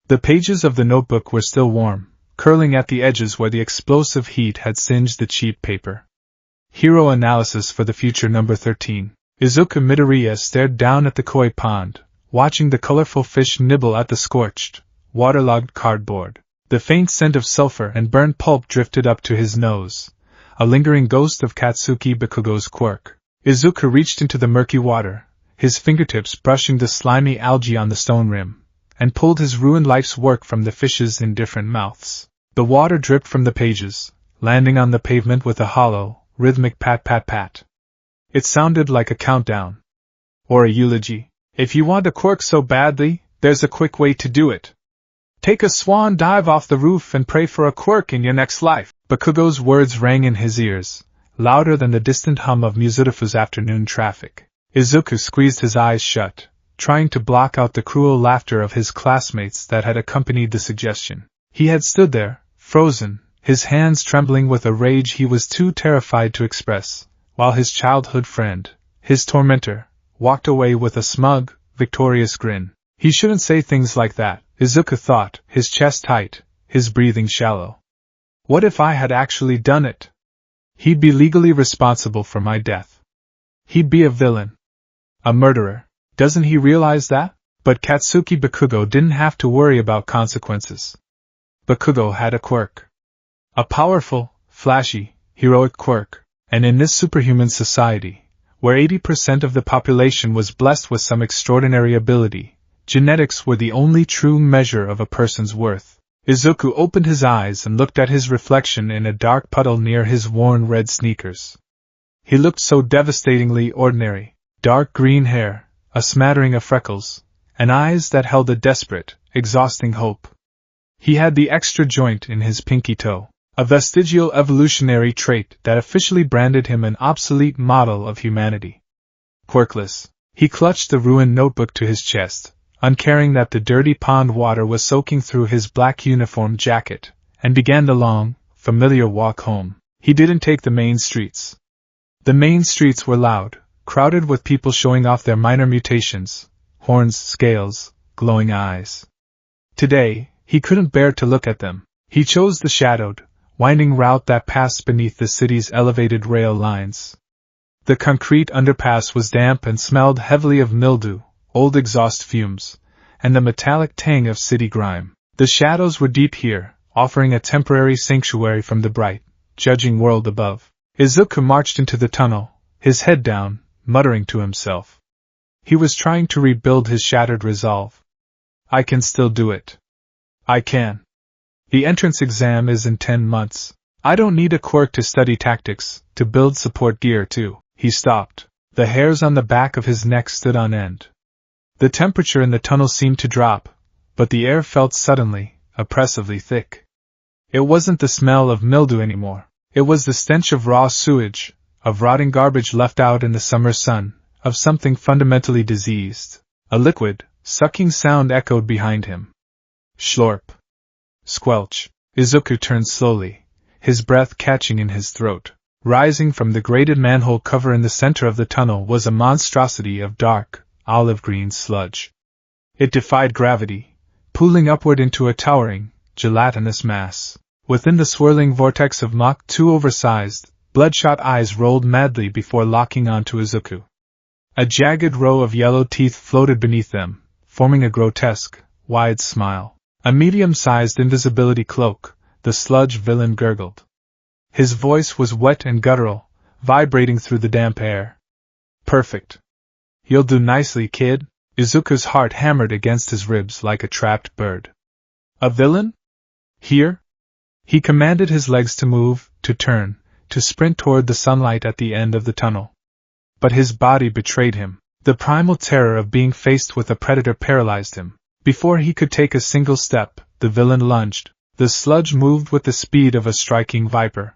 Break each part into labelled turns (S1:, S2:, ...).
S1: The pages of the notebook were still warm, curling at the edges where the explosive heat had singed the cheap paper. Hero analysis for the future number 13. Izuku Midoriya stared down at the koi pond, watching the colorful fish nibble at the scorched, waterlogged cardboard. The faint scent of sulfur and burnt pulp drifted up to his nose, a lingering ghost of Katsuki Bakugo's quirk. Izuku reached into the murky water, his fingertips brushing the slimy algae on the stone rim, and pulled his ruined life's work from the fishes in different mouths. The water dripped from the pages, landing on the pavement with a hollow, rhythmic pat-pat-pat. It sounded like a countdown. Or a eulogy. If you want a quirk so badly, there's a quick way to do it. Take a swan dive off the roof and pray for a quirk in your next life. Bakugo's words rang in his ears, louder than the distant hum of Muzutafu's afternoon traffic. Izuku squeezed his eyes shut, trying to block out the cruel laughter of his classmates that had accompanied the suggestion. He had stood there, frozen, his hands trembling with a rage he was too terrified to express, while his childhood friend, his tormentor, walked away with a smug, victorious grin. He shouldn't say things like that, Izuku thought, his chest tight, his breathing shallow. What if I had actually done it? He'd be legally responsible for my death. He'd be a villain. A murderer. Doesn't he realize that? But Katsuki Bakugo didn't have to worry about consequences. Bakugo had a quirk. A powerful, flashy, heroic quirk, and in this superhuman society, where 80% of the population was blessed with some extraordinary ability, genetics were the only true measure of a person's worth. Izuku opened his eyes and looked at his reflection in a dark puddle near his worn red sneakers. He looked so devastatingly ordinary. Dark green hair, a smattering of freckles, and eyes that held a desperate, exhausting hope. He had the extra joint in his pinky toe, a vestigial evolutionary trait that officially branded him an obsolete model of humanity. Quirkless, he clutched the ruined notebook to his chest, uncaring that the dirty pond water was soaking through his black uniform jacket, and began the long, familiar walk home. He didn't take the main streets. The main streets were loud, crowded with people showing off their minor mutations, horns, scales, glowing eyes. Today, he couldn't bear to look at them. He chose the shadowed, winding route that passed beneath the city's elevated rail lines. The concrete underpass was damp and smelled heavily of mildew, old exhaust fumes, and the metallic tang of city grime. The shadows were deep here, offering a temporary sanctuary from the bright, judging world above. Izuku marched into the tunnel, his head down, muttering to himself. He was trying to rebuild his shattered resolve. I can still do it. I can. The entrance exam is in 10 months. I don't need a quirk to study tactics, to build support gear too. He stopped. The hairs on the back of his neck stood on end. The temperature in the tunnel seemed to drop, but the air felt suddenly, oppressively thick. It wasn't the smell of mildew anymore. It was the stench of raw sewage, of rotting garbage left out in the summer sun, of something fundamentally diseased. A liquid, sucking sound echoed behind him. Schlorp. Squelch. Izuku turned slowly, his breath catching in his throat. Rising from the grated manhole cover in the center of the tunnel was a monstrosity of dark, olive-green sludge. It defied gravity, pooling upward into a towering, gelatinous mass. Within the swirling vortex of Mach 2 oversized, bloodshot eyes rolled madly before locking onto Izuku. A jagged row of yellow teeth floated beneath them, forming a grotesque, wide smile. A medium-sized invisibility cloak, the sludge villain gurgled. His voice was wet and guttural, vibrating through the damp air. Perfect. You'll do nicely, kid. Izuku's heart hammered against his ribs like a trapped bird. A villain? Here? He commanded his legs to move, to turn, to sprint toward the sunlight at the end of the tunnel. But his body betrayed him. The primal terror of being faced with a predator paralyzed him. Before he could take a single step, the villain lunged. The sludge moved with the speed of a striking viper.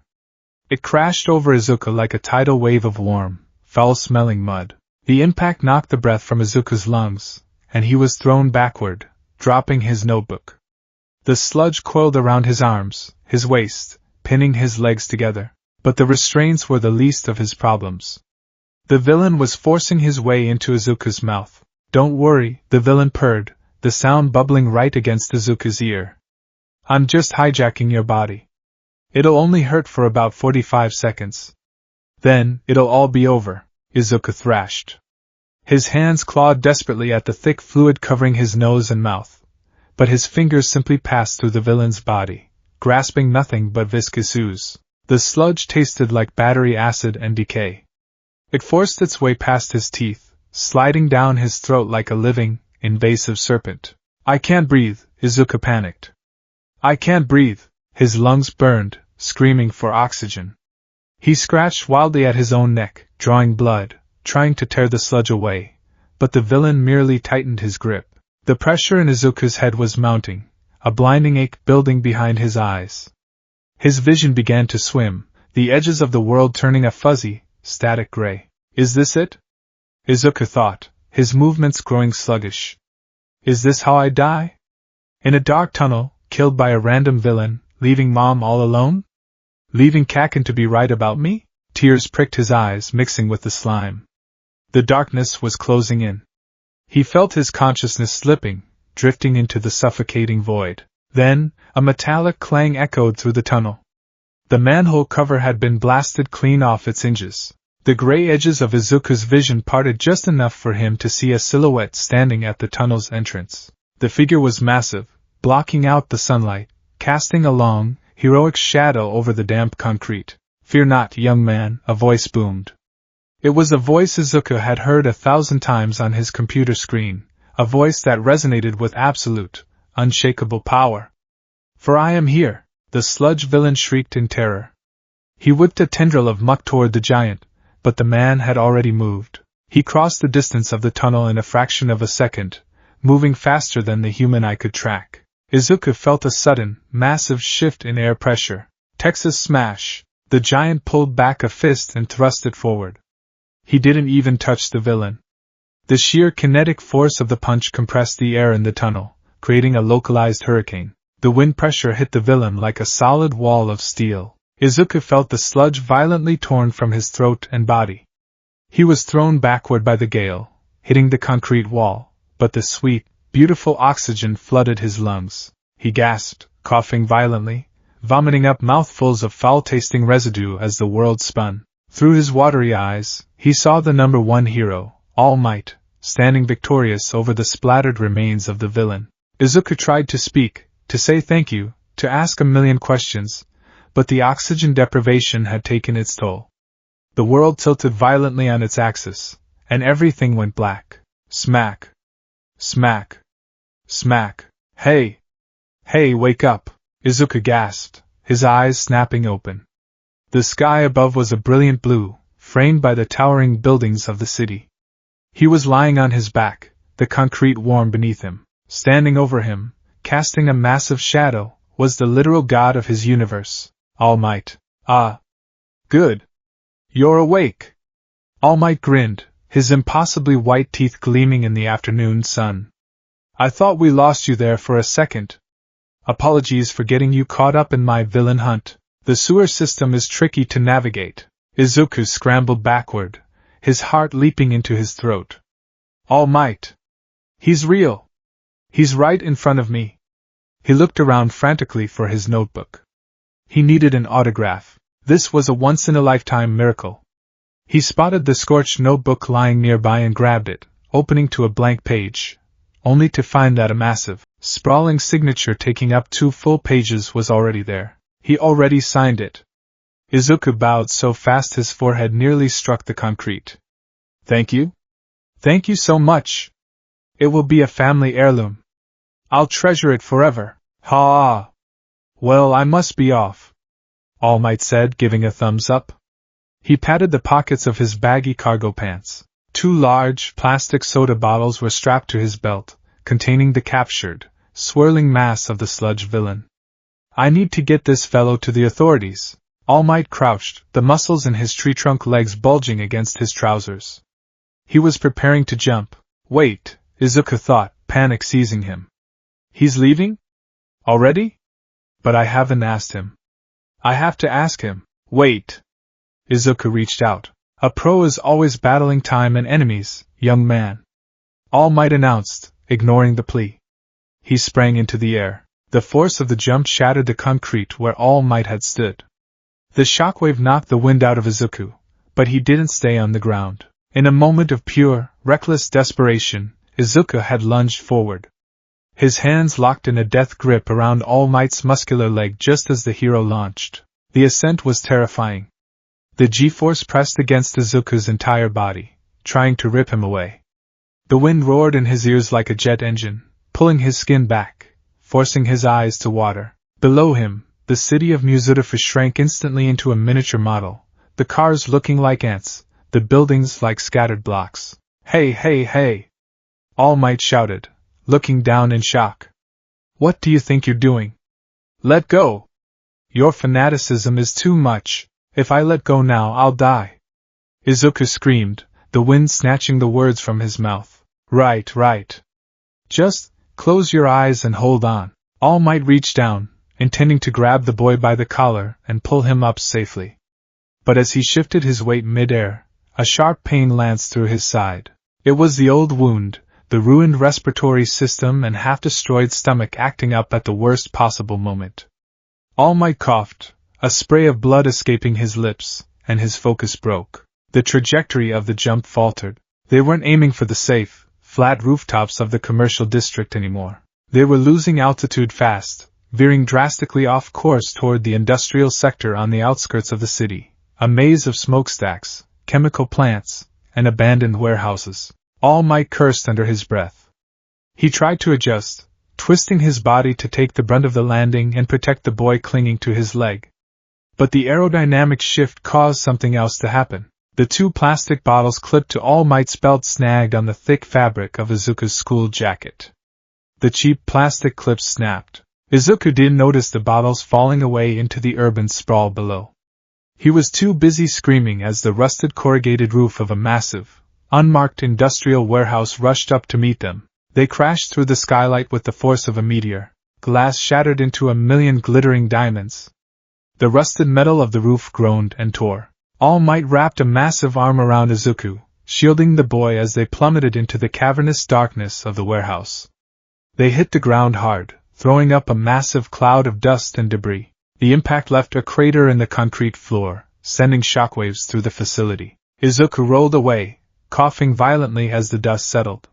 S1: It crashed over Izuku like a tidal wave of warm, foul-smelling mud. The impact knocked the breath from Izuku's lungs, and he was thrown backward, dropping his notebook. The sludge coiled around his arms, his waist, pinning his legs together. But the restraints were the least of his problems. The villain was forcing his way into Izuku's mouth. Don't worry, the villain purred, the sound bubbling right against Izuku's ear. I'm just hijacking your body. It'll only hurt for about 45 seconds. Then, it'll all be over, Izuku thrashed. His hands clawed desperately at the thick fluid covering his nose and mouth, but his fingers simply passed through the villain's body, grasping nothing but viscous ooze. The sludge tasted like battery acid and decay. It forced its way past his teeth, sliding down his throat like a living, invasive serpent. I can't breathe, Izuku panicked. I can't breathe. His lungs burned, screaming for oxygen. He scratched wildly at his own neck, drawing blood, trying to tear the sludge away, but the villain merely tightened his grip. The pressure in Izuku's head was mounting, a blinding ache building behind his eyes. His vision began to swim, the edges of the world turning a fuzzy, static gray. Is this it? Izuku thought, his movements growing sluggish. Is this how I die? In a dark tunnel, killed by a random villain, leaving Mom all alone? Leaving Kaken to be right about me? Tears pricked his eyes, mixing with the slime. The darkness was closing in. He felt his consciousness slipping, drifting into the suffocating void. Then, a metallic clang echoed through the tunnel. The manhole cover had been blasted clean off its hinges. The gray edges of Izuku's vision parted just enough for him to see a silhouette standing at the tunnel's entrance. The figure was massive, blocking out the sunlight, casting a long, heroic shadow over the damp concrete. Fear not, young man, a voice boomed. It was a voice Izuku had heard 1,000 times on his computer screen, a voice that resonated with absolute, unshakable power. For I am here, the sludge villain shrieked in terror. He whipped a tendril of muck toward the giant, but the man had already moved. He crossed the distance of the tunnel in a fraction of a second, moving faster than the human eye could track. Izuku felt a sudden, massive shift in air pressure. Texas smash! The giant pulled back a fist and thrust it forward. He didn't even touch the villain. The sheer kinetic force of the punch compressed the air in the tunnel, creating a localized hurricane. The wind pressure hit the villain like a solid wall of steel. Izuku felt the sludge violently torn from his throat and body. He was thrown backward by the gale, hitting the concrete wall, but the sweet, beautiful oxygen flooded his lungs. He gasped, coughing violently, vomiting up mouthfuls of foul-tasting residue as the world spun. Through his watery eyes, he saw the number one hero, All Might, standing victorious over the splattered remains of the villain. Izuku tried to speak, to say thank you, to ask a million questions, but the oxygen deprivation had taken its toll. The world tilted violently on its axis, and everything went black. Smack. Smack. Smack. Hey! Hey, wake up! Izuku gasped, his eyes snapping open. The sky above was a brilliant blue, framed by the towering buildings of the city. He was lying on his back, the concrete warm beneath him. Standing over him, casting a massive shadow, was the literal god of his universe, All Might. Ah! Good! You're awake! All Might grinned, his impossibly white teeth gleaming in the afternoon sun. I thought we lost you there for a second. Apologies for getting you caught up in my villain hunt. The sewer system is tricky to navigate. Izuku scrambled backward, his heart leaping into his throat. All Might! He's real! He's right in front of me. He looked around frantically for his notebook. He needed an autograph. This was a once-in-a-lifetime miracle. He spotted the scorched notebook lying nearby and grabbed it, opening to a blank page, only to find that a massive, sprawling signature taking up 2 full pages was already there. He already signed it. Izuku bowed so fast his forehead nearly struck the concrete. Thank you? Thank you so much. It will be a family heirloom. I'll treasure it forever. Ha! Well, I must be off, All Might said, giving a thumbs up. He patted the pockets of his baggy cargo pants. 2 large, plastic soda bottles were strapped to his belt, containing the captured, swirling mass of the sludge villain. I need to get this fellow to the authorities. All Might crouched, the muscles in his tree-trunk legs bulging against his trousers. He was preparing to jump. Wait, Izuku thought, panic seizing him. He's leaving? Already? But I haven't asked him. I have to ask him. Wait. Izuku reached out. A pro is always battling time and enemies, young man. All Might announced, ignoring the plea. he sprang into the air. The force of the jump shattered the concrete where All Might had stood. The shockwave knocked the wind out of Izuku, but he didn't stay on the ground. In a moment of pure, reckless desperation, Izuku had lunged forward. His hands locked in a death grip around All Might's muscular leg just as the hero launched. The ascent was terrifying. The G-force pressed against Izuku's entire body, trying to rip him away. The wind roared in his ears like a jet engine, pulling his skin back, forcing his eyes to water. Below him, the city of Muzurifa shrank instantly into a miniature model, the cars looking like ants, the buildings like scattered blocks. Hey, hey, hey! All Might shouted, looking down in shock. What do you think you're doing? Let go! Your fanaticism is too much. If I let go now, I'll die. Izuku screamed, the wind snatching the words from his mouth. Right. Just close your eyes and hold on. All Might reached down, intending to grab the boy by the collar and pull him up safely. But as he shifted his weight mid-air, a sharp pain lanced through his side. It was the old wound, the ruined respiratory system and half-destroyed stomach acting up at the worst possible moment. All Might coughed, a spray of blood escaping his lips, and his focus broke. The trajectory of the jump faltered. They weren't aiming for the safe, flat rooftops of the commercial district anymore. They were losing altitude fast, veering drastically off course toward the industrial sector on the outskirts of the city, a maze of smokestacks, chemical plants, and abandoned warehouses. All Might cursed under his breath. He tried to adjust, twisting his body to take the brunt of the landing and protect the boy clinging to his leg. But the aerodynamic shift caused something else to happen. The two plastic bottles clipped to All Might's belt snagged on the thick fabric of Izuku's school jacket. The cheap plastic clips snapped. Izuku didn't notice the bottles falling away into the urban sprawl below. He was too busy screaming as the rusted corrugated roof of a massive, unmarked industrial warehouse rushed up to meet them. They crashed through the skylight with the force of a meteor. Glass shattered into a million glittering diamonds. The rusted metal of the roof groaned and tore. All Might wrapped a massive arm around Izuku, shielding the boy as they plummeted into the cavernous darkness of the warehouse. They hit the ground hard, throwing up a massive cloud of dust and debris. The impact left a crater in the concrete floor, sending shockwaves through the facility. Izuku rolled away, coughing violently as the dust settled.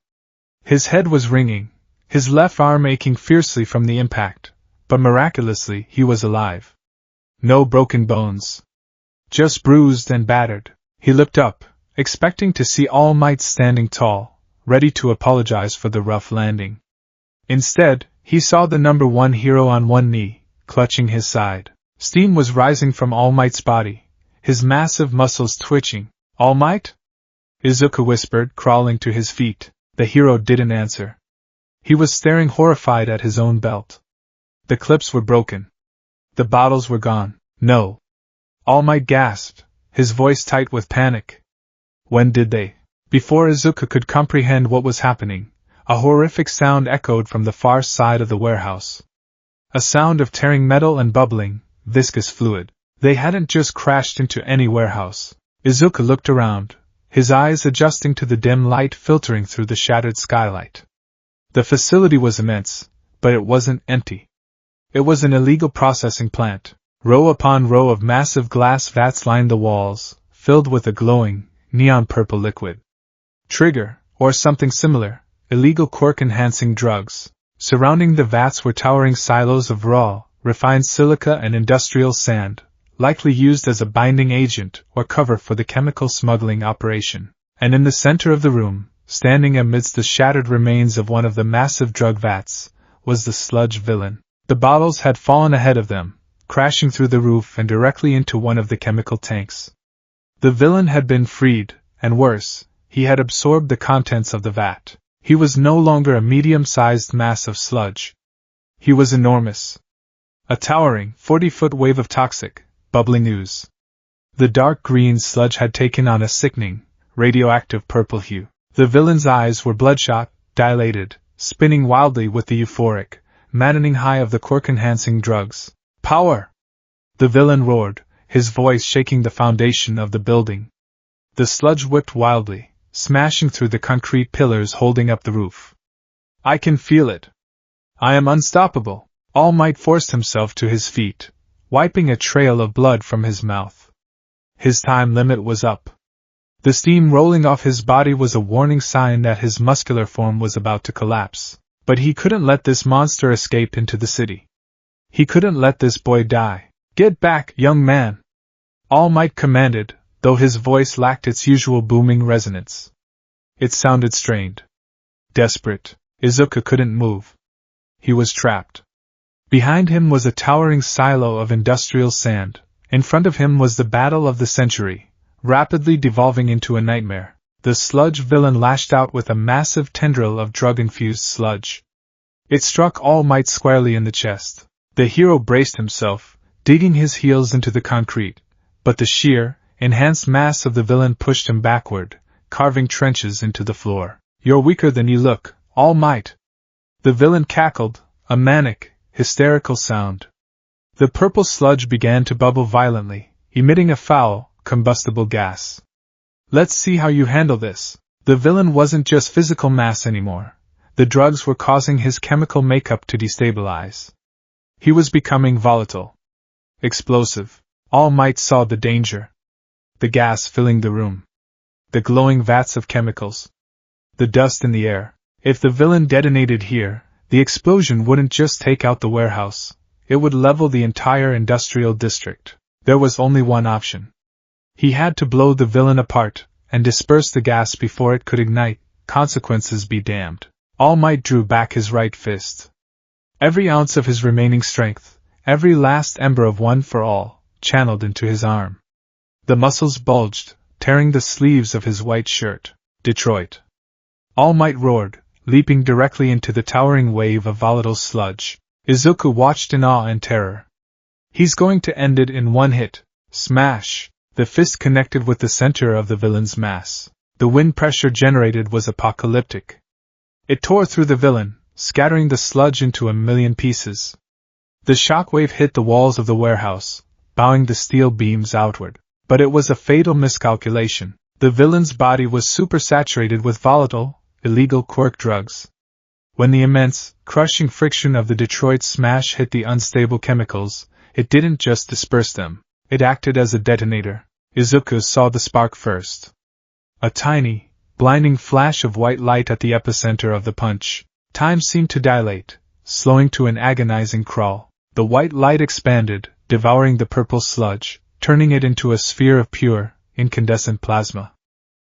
S1: His head was ringing, his left arm aching fiercely from the impact, but miraculously he was alive. No broken bones. Just bruised and battered. He looked up, expecting to see All Might standing tall, ready to apologize for the rough landing. Instead, he saw the number one hero on one knee, clutching his side. Steam was rising from All Might's body, his massive muscles twitching. All Might? Izuku whispered, crawling to his feet. The hero didn't answer. He was staring horrified at his own belt. The clips were broken. The bottles were gone. No. All Might gasped, his voice tight with panic. When did they? Before Izuku could comprehend what was happening, a horrific sound echoed from the far side of the warehouse. A sound of tearing metal and bubbling, viscous fluid. They hadn't just crashed into any warehouse. Izuku looked around, his eyes adjusting to the dim light filtering through the shattered skylight. The facility was immense, but it wasn't empty. It was an illegal processing plant. Row upon row of massive glass vats lined the walls, filled with a glowing, neon-purple liquid. Trigger, or something similar, illegal quirk-enhancing drugs. Surrounding the vats were towering silos of raw, refined silica and industrial sand, likely used as a binding agent or cover for the chemical smuggling operation. And in the center of the room, standing amidst the shattered remains of one of the massive drug vats, was the sludge villain. The bottles had fallen ahead of them, crashing through the roof and directly into one of the chemical tanks. The villain had been freed, and worse, he had absorbed the contents of the vat. He was no longer a medium-sized mass of sludge. He was enormous. A towering, 40-foot wave of toxic, bubbling ooze. The dark green sludge had taken on a sickening, radioactive purple hue. The villain's eyes were bloodshot, dilated, spinning wildly with the euphoric, maddening high of the quirk-enhancing drugs. Power! The villain roared, his voice shaking the foundation of the building. The sludge whipped wildly, smashing through the concrete pillars holding up the roof. I can feel it. I am unstoppable. All Might forced himself to his feet, wiping a trail of blood from his mouth. His time limit was up. The steam rolling off his body was a warning sign that his muscular form was about to collapse. But he couldn't let this monster escape into the city. He couldn't let this boy die. Get back, young man! All Might commanded, though his voice lacked its usual booming resonance. It sounded strained. Desperate. Izuku couldn't move. He was trapped. Behind him was a towering silo of industrial sand. In front of him was the battle of the century, rapidly devolving into a nightmare. The sludge villain lashed out with a massive tendril of drug-infused sludge. It struck All Might squarely in the chest. The hero braced himself, digging his heels into the concrete, but the sheer, enhanced mass of the villain pushed him backward, carving trenches into the floor. You're weaker than you look, All Might. The villain cackled, a manic, hysterical sound. The purple sludge began to bubble violently, emitting a foul, combustible gas. Let's see how you handle this. The villain wasn't just physical mass anymore. The drugs were causing his chemical makeup to destabilize. He was becoming volatile. Explosive. All Might saw the danger. The gas filling the room. The glowing vats of chemicals. The dust in the air. If the villain detonated here, the explosion wouldn't just take out the warehouse. It would level the entire industrial district. There was only one option. He had to blow the villain apart, and disperse the gas before it could ignite. Consequences be damned. All Might drew back his right fist. Every ounce of his remaining strength, every last ember of One for All, channeled into his arm. The muscles bulged, tearing the sleeves of his white shirt. Detroit. All Might roared, leaping directly into the towering wave of volatile sludge. Izuku watched in awe and terror. He's going to end it in one hit. Smash! The fist connected with the center of the villain's mass. The wind pressure generated was apocalyptic. It tore through the villain, scattering the sludge into a million pieces. The shockwave hit the walls of the warehouse, bowing the steel beams outward. But it was a fatal miscalculation. The villain's body was supersaturated with volatile, illegal quirk drugs. When the immense, crushing friction of the Detroit smash hit the unstable chemicals, it didn't just disperse them. It acted as a detonator. Izuku saw the spark first. A tiny, blinding flash of white light at the epicenter of the punch. Time seemed to dilate, slowing to an agonizing crawl. The white light expanded, devouring the purple sludge, turning it into a sphere of pure, incandescent plasma.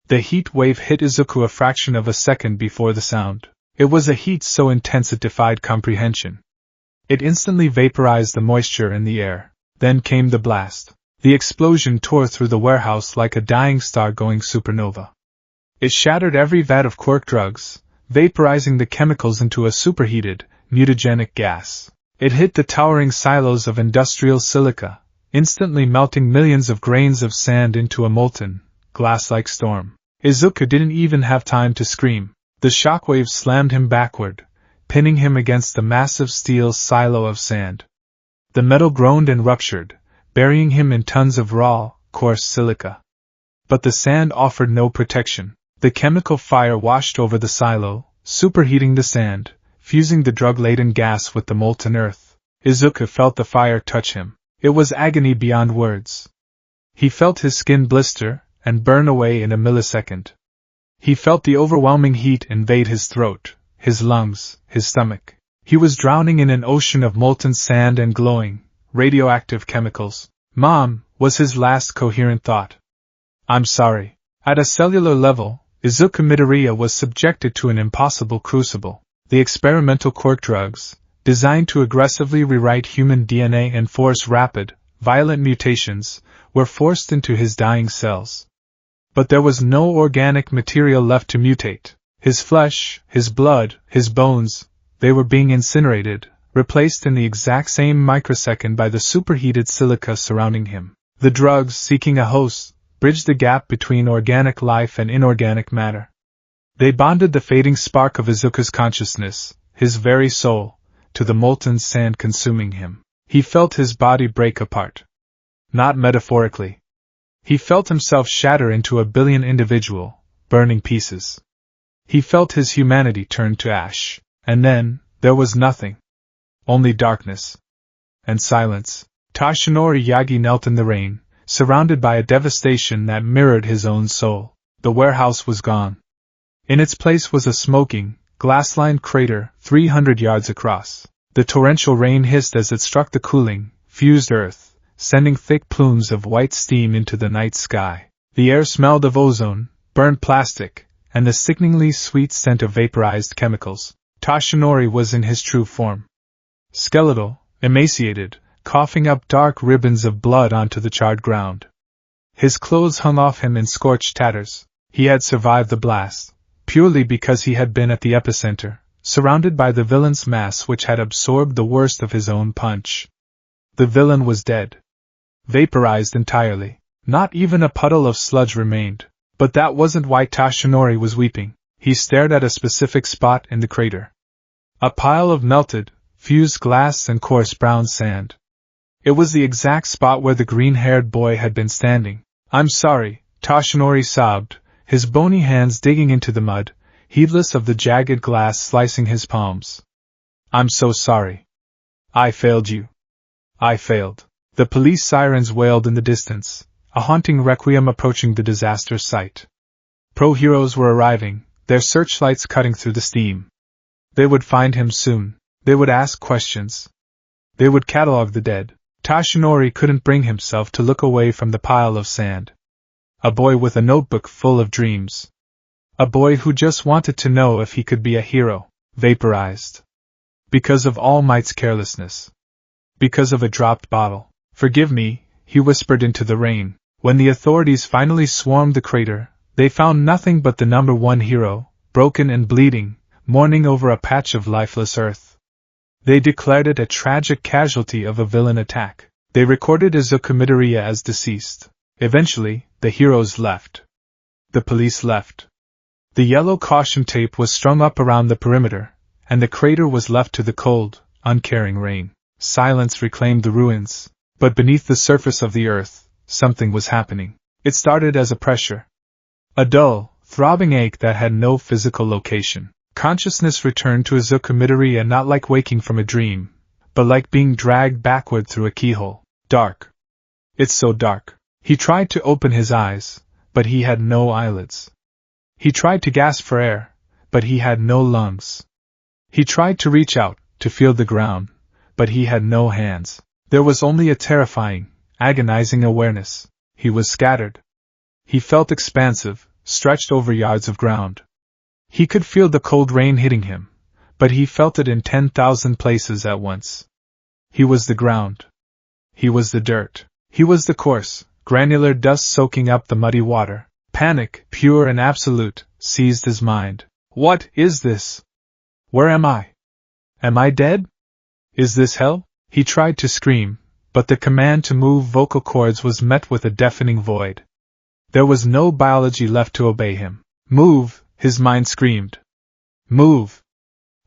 S1: The heat wave hit Izuku a fraction of a second before the sound. It was a heat so intense it defied comprehension. It instantly vaporized the moisture in the air. Then came the blast. The explosion tore through the warehouse like a dying star going supernova. It shattered every vat of quirk drugs, vaporizing the chemicals into a superheated, mutagenic gas. It hit the towering silos of industrial silica, instantly melting millions of grains of sand into a molten, glass-like storm. Izuku didn't even have time to scream. The shockwave slammed him backward, pinning him against the massive steel silo of sand. The metal groaned and ruptured, burying him in tons of raw, coarse silica. But the sand offered no protection. The chemical fire washed over the silo, superheating the sand, fusing the drug-laden gas with the molten earth. Izuku felt the fire touch him. It was agony beyond words. He felt his skin blister and burn away in a millisecond. He felt the overwhelming heat invade his throat, his lungs, his stomach. He was drowning in an ocean of molten sand and glowing, radioactive chemicals. "Mom," was his last coherent thought. "I'm sorry." At a cellular level, Izuku Midoriya was subjected to an impossible crucible. The experimental quirk drugs, designed to aggressively rewrite human DNA and force rapid, violent mutations, were forced into his dying cells. But there was no organic material left to mutate. His flesh, his blood, his bones, they were being incinerated, replaced in the exact same microsecond by the superheated silica surrounding him. The drugs, seeking a host, bridged the gap between organic life and inorganic matter. They bonded the fading spark of Izuku's consciousness, his very soul, to the molten sand consuming him. He felt his body break apart. Not metaphorically. He felt himself shatter into a billion individual, burning pieces. He felt his humanity turn to ash. And then, there was nothing. only darkness. And silence. Tashinori Yagi knelt in the rain, surrounded by a devastation that mirrored his own soul. The warehouse was gone. In its place was a smoking, glass-lined crater 300 yards across. The torrential rain hissed as it struck the cooling, fused earth, sending thick plumes of white steam into the night sky. The air smelled of ozone, burned plastic, and the sickeningly sweet scent of vaporized chemicals. Tashinori was in his true form. Skeletal, emaciated, coughing up dark ribbons of blood onto the charred ground. His clothes hung off him in scorched tatters. He had survived the blast, purely because he had been at the epicenter, surrounded by the villain's mass which had absorbed the worst of his own punch. The villain was dead. Vaporized entirely. Not even a puddle of sludge remained. But that wasn't why Tashinori was weeping. He stared at a specific spot in the crater. A pile of melted, fused glass and coarse brown sand. It was the exact spot where the green-haired boy had been standing. "I'm sorry," Tashinori sobbed, his bony hands digging into the mud, heedless of the jagged glass slicing his palms. "I'm so sorry. I failed you. I failed." The police sirens wailed in the distance, a haunting requiem approaching the disaster site. Pro-heroes were arriving, their searchlights cutting through the steam. They would find him soon. They would ask questions. They would catalog the dead. Tashinori couldn't bring himself to look away from the pile of sand. A boy with a notebook full of dreams. A boy who just wanted to know if he could be a hero. Vaporized. Because of All Might's carelessness. Because of a dropped bottle. "Forgive me," he whispered into the rain. When the authorities finally swarmed the crater, they found nothing but the number one hero, broken and bleeding, mourning over a patch of lifeless earth. They declared it a tragic casualty of a villain attack. They recorded Izuku Midoriya as deceased. Eventually, the heroes left. The police left. The yellow caution tape was strung up around the perimeter, and the crater was left to the cold, uncaring rain. Silence reclaimed the ruins. But beneath the surface of the earth, something was happening. It started as a pressure. A dull, throbbing ache that had no physical location. Consciousness returned to Izuku Midoriya not like waking from a dream, but like being dragged backward through a keyhole. Dark. It's so dark. He tried to open his eyes, but he had no eyelids. He tried to gasp for air, but he had no lungs. He tried to reach out, to feel the ground, but he had no hands. There was only a terrifying, agonizing awareness. He was scattered. He felt expansive, stretched over yards of ground. He could feel the cold rain hitting him, but he felt it in 10,000 places at once. He was the ground. He was the dirt. He was the coarse, granular dust soaking up the muddy water. Panic, pure and absolute, seized his mind. What is this? Where am I? Am I dead? Is this hell? He tried to scream, but the command to move vocal cords was met with a deafening void. There was no biology left to obey him. Move, his mind screamed. Move.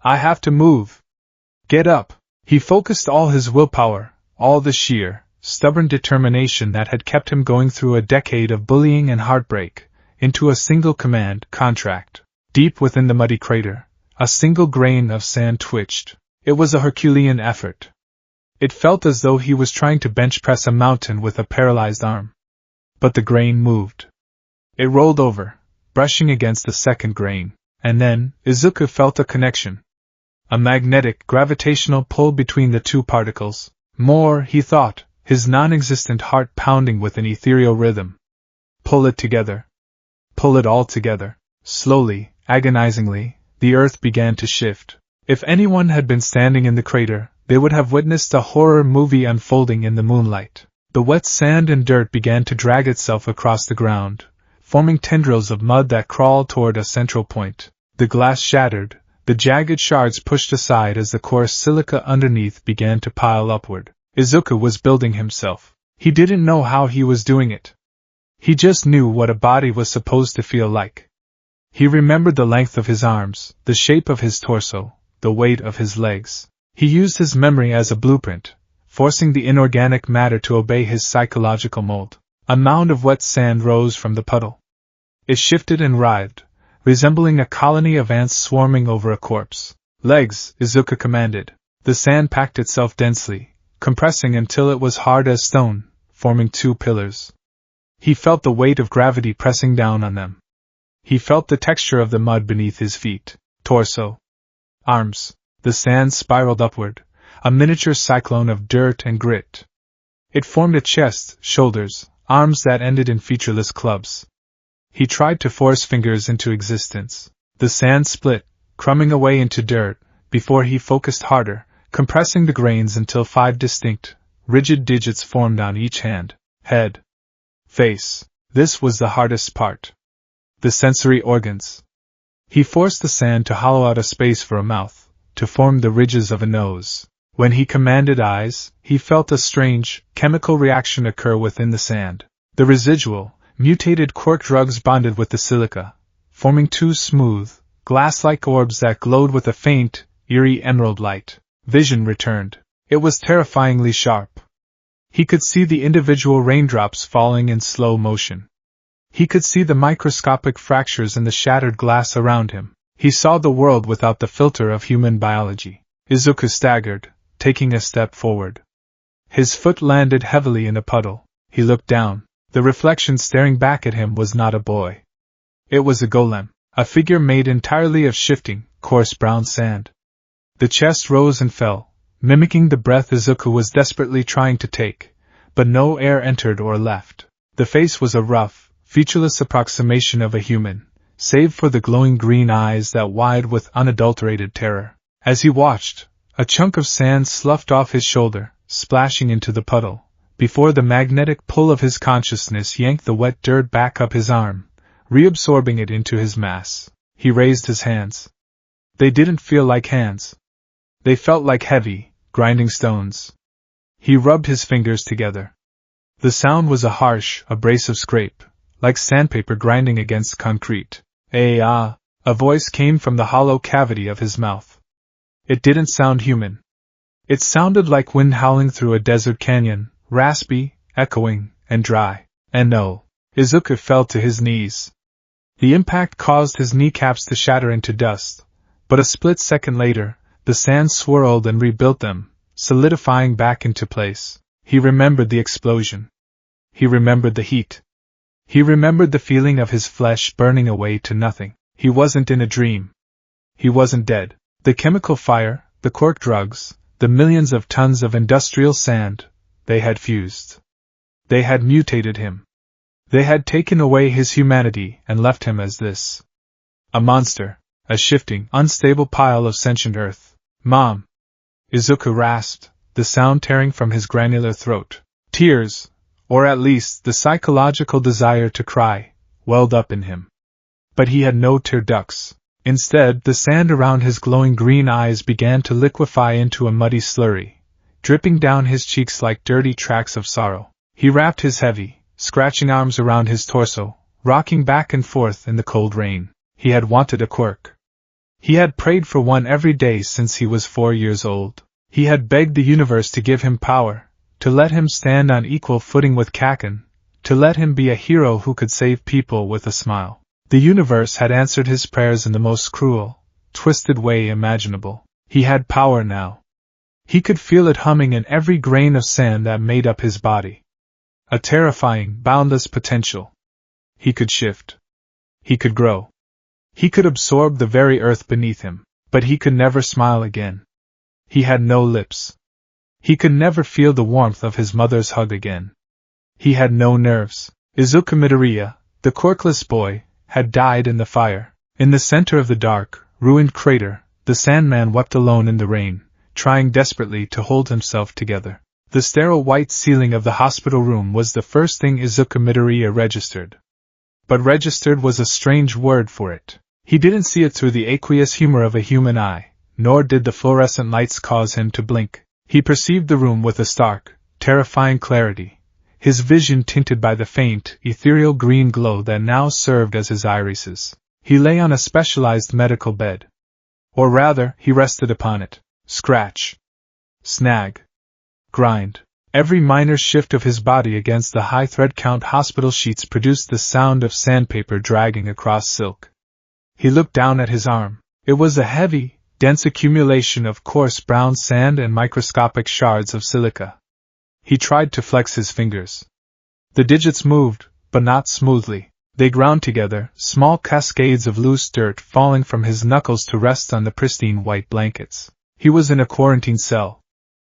S1: I have to move. Get up. He focused all his willpower, all the sheer, stubborn determination that had kept him going through a decade of bullying and heartbreak, into a single command, contract. Deep within the muddy crater, a single grain of sand twitched. It was a Herculean effort. It felt as though he was trying to bench press a mountain with a paralyzed arm. But the grain moved. It rolled over, brushing against the second grain. And then, Izuku felt a connection. A magnetic, gravitational pull between the two particles. More, he thought, his non-existent heart pounding with an ethereal rhythm. Pull it together. Pull it all together. Slowly, agonizingly, the earth began to shift. If anyone had been standing in the crater, they would have witnessed a horror movie unfolding in the moonlight. The wet sand and dirt began to drag itself across the ground, forming tendrils of mud that crawled toward a central point. The glass shattered, the jagged shards pushed aside as the coarse silica underneath began to pile upward. Izuku was building himself. He didn't know how he was doing it. He just knew what a body was supposed to feel like. He remembered the length of his arms, the shape of his torso, the weight of his legs. He used his memory as a blueprint, forcing the inorganic matter to obey his psychological mold. A mound of wet sand rose from the puddle. It shifted and writhed, resembling a colony of ants swarming over a corpse. Legs, Izuku commanded. The sand packed itself densely, compressing until it was hard as stone, forming two pillars. He felt the weight of gravity pressing down on them. He felt the texture of the mud beneath his feet, torso, arms. The sand spiraled upward, a miniature cyclone of dirt and grit. It formed a chest, shoulders, arms that ended in featureless clubs. He tried to force fingers into existence. The sand split, crumbing away into dirt, before he focused harder, compressing the grains until 5 distinct, rigid digits formed on each hand, head, face. This was the hardest part. The sensory organs. He forced the sand to hollow out a space for a mouth, to form the ridges of a nose. When he commanded eyes, he felt a strange, chemical reaction occur within the sand. The residual, mutated quark drugs bonded with the silica, forming two smooth, glass-like orbs that glowed with a faint, eerie emerald light. Vision returned. It was terrifyingly sharp. He could see the individual raindrops falling in slow motion. He could see the microscopic fractures in the shattered glass around him. He saw the world without the filter of human biology. Izuku staggered, taking a step forward. His foot landed heavily in a puddle. He looked down. The reflection staring back at him was not a boy. It was a golem, a figure made entirely of shifting, coarse brown sand. The chest rose and fell, mimicking the breath Izuku was desperately trying to take, but no air entered or left. The face was a rough, featureless approximation of a human, save for the glowing green eyes that wide with unadulterated terror. As he watched, a chunk of sand sloughed off his shoulder, splashing into the puddle, before the magnetic pull of his consciousness yanked the wet dirt back up his arm, reabsorbing it into his mass. He raised his hands. They didn't feel like hands. They felt like heavy, grinding stones. He rubbed his fingers together. The sound was a harsh, abrasive scrape, like sandpaper grinding against concrete. A voice came from the hollow cavity of his mouth. It didn't sound human. It sounded like wind howling through a desert canyon, raspy, echoing, and dry. And no. Izuku fell to his knees. The impact caused his kneecaps to shatter into dust, but a split second later, the sand swirled and rebuilt them, solidifying back into place. He remembered the explosion. He remembered the heat. He remembered the feeling of his flesh burning away to nothing. He wasn't in a dream. He wasn't dead. The chemical fire, the quark drugs, the millions of tons of industrial sand, they had fused. They had mutated him. They had taken away his humanity and left him as this. A monster, a shifting, unstable pile of sentient earth. Mom! Izuku rasped, the sound tearing from his granular throat. Tears, or at least the psychological desire to cry, welled up in him. But he had no tear ducts. Instead, the sand around his glowing green eyes began to liquefy into a muddy slurry, dripping down his cheeks like dirty tracks of sorrow. He wrapped his heavy, scratching arms around his torso, rocking back and forth in the cold rain. He had wanted a quirk. He had prayed for one every day since he was 4 years old. He had begged the universe to give him power, to let him stand on equal footing with Kaken, to let him be a hero who could save people with a smile. The universe had answered his prayers in the most cruel, twisted way imaginable. He had power now. He could feel it humming in every grain of sand that made up his body. A terrifying, boundless potential. He could shift. He could grow. He could absorb the very earth beneath him, but he could never smile again. He had no lips. He could never feel the warmth of his mother's hug again. He had no nerves. Izuku Midoriya, the quirkless boy, had died in the fire. In the center of the dark, ruined crater, the Sandman wept alone in the rain, trying desperately to hold himself together. The sterile white ceiling of the hospital room was the first thing Izuku Midoriya registered. But registered was a strange word for it. He didn't see it through the aqueous humor of a human eye, nor did the fluorescent lights cause him to blink. He perceived the room with a stark, terrifying clarity, his vision tinted by the faint, ethereal green glow that now served as his irises. He lay on a specialized medical bed. Or rather, he rested upon it. Scratch. Snag. Grind. Every minor shift of his body against the high thread count hospital sheets produced the sound of sandpaper dragging across silk. He looked down at his arm. It was a heavy, dense accumulation of coarse brown sand and microscopic shards of silica. He tried to flex his fingers. The digits moved, but not smoothly. They ground together, small cascades of loose dirt falling from his knuckles to rest on the pristine white blankets. He was in a quarantine cell.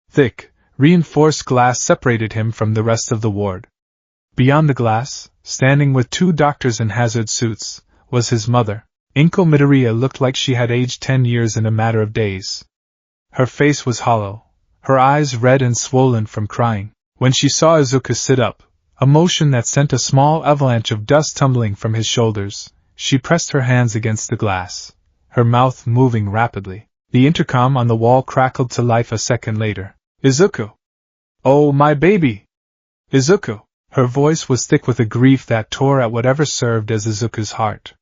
S1: Thick, reinforced glass separated him from the rest of the ward. Beyond the glass, standing with 2 doctors in hazard suits, was his mother. Inko Midoriya looked like she had aged 10 years in a matter of days. Her face was hollow, her eyes red and swollen from crying. When she saw Izuku sit up, a motion that sent a small avalanche of dust tumbling from his shoulders, she pressed her hands against the glass, her mouth moving rapidly. The intercom on the wall crackled to life a second later. Izuku! Oh, my baby! Izuku! Her voice was thick with a grief that tore at whatever served as Izuku's heart.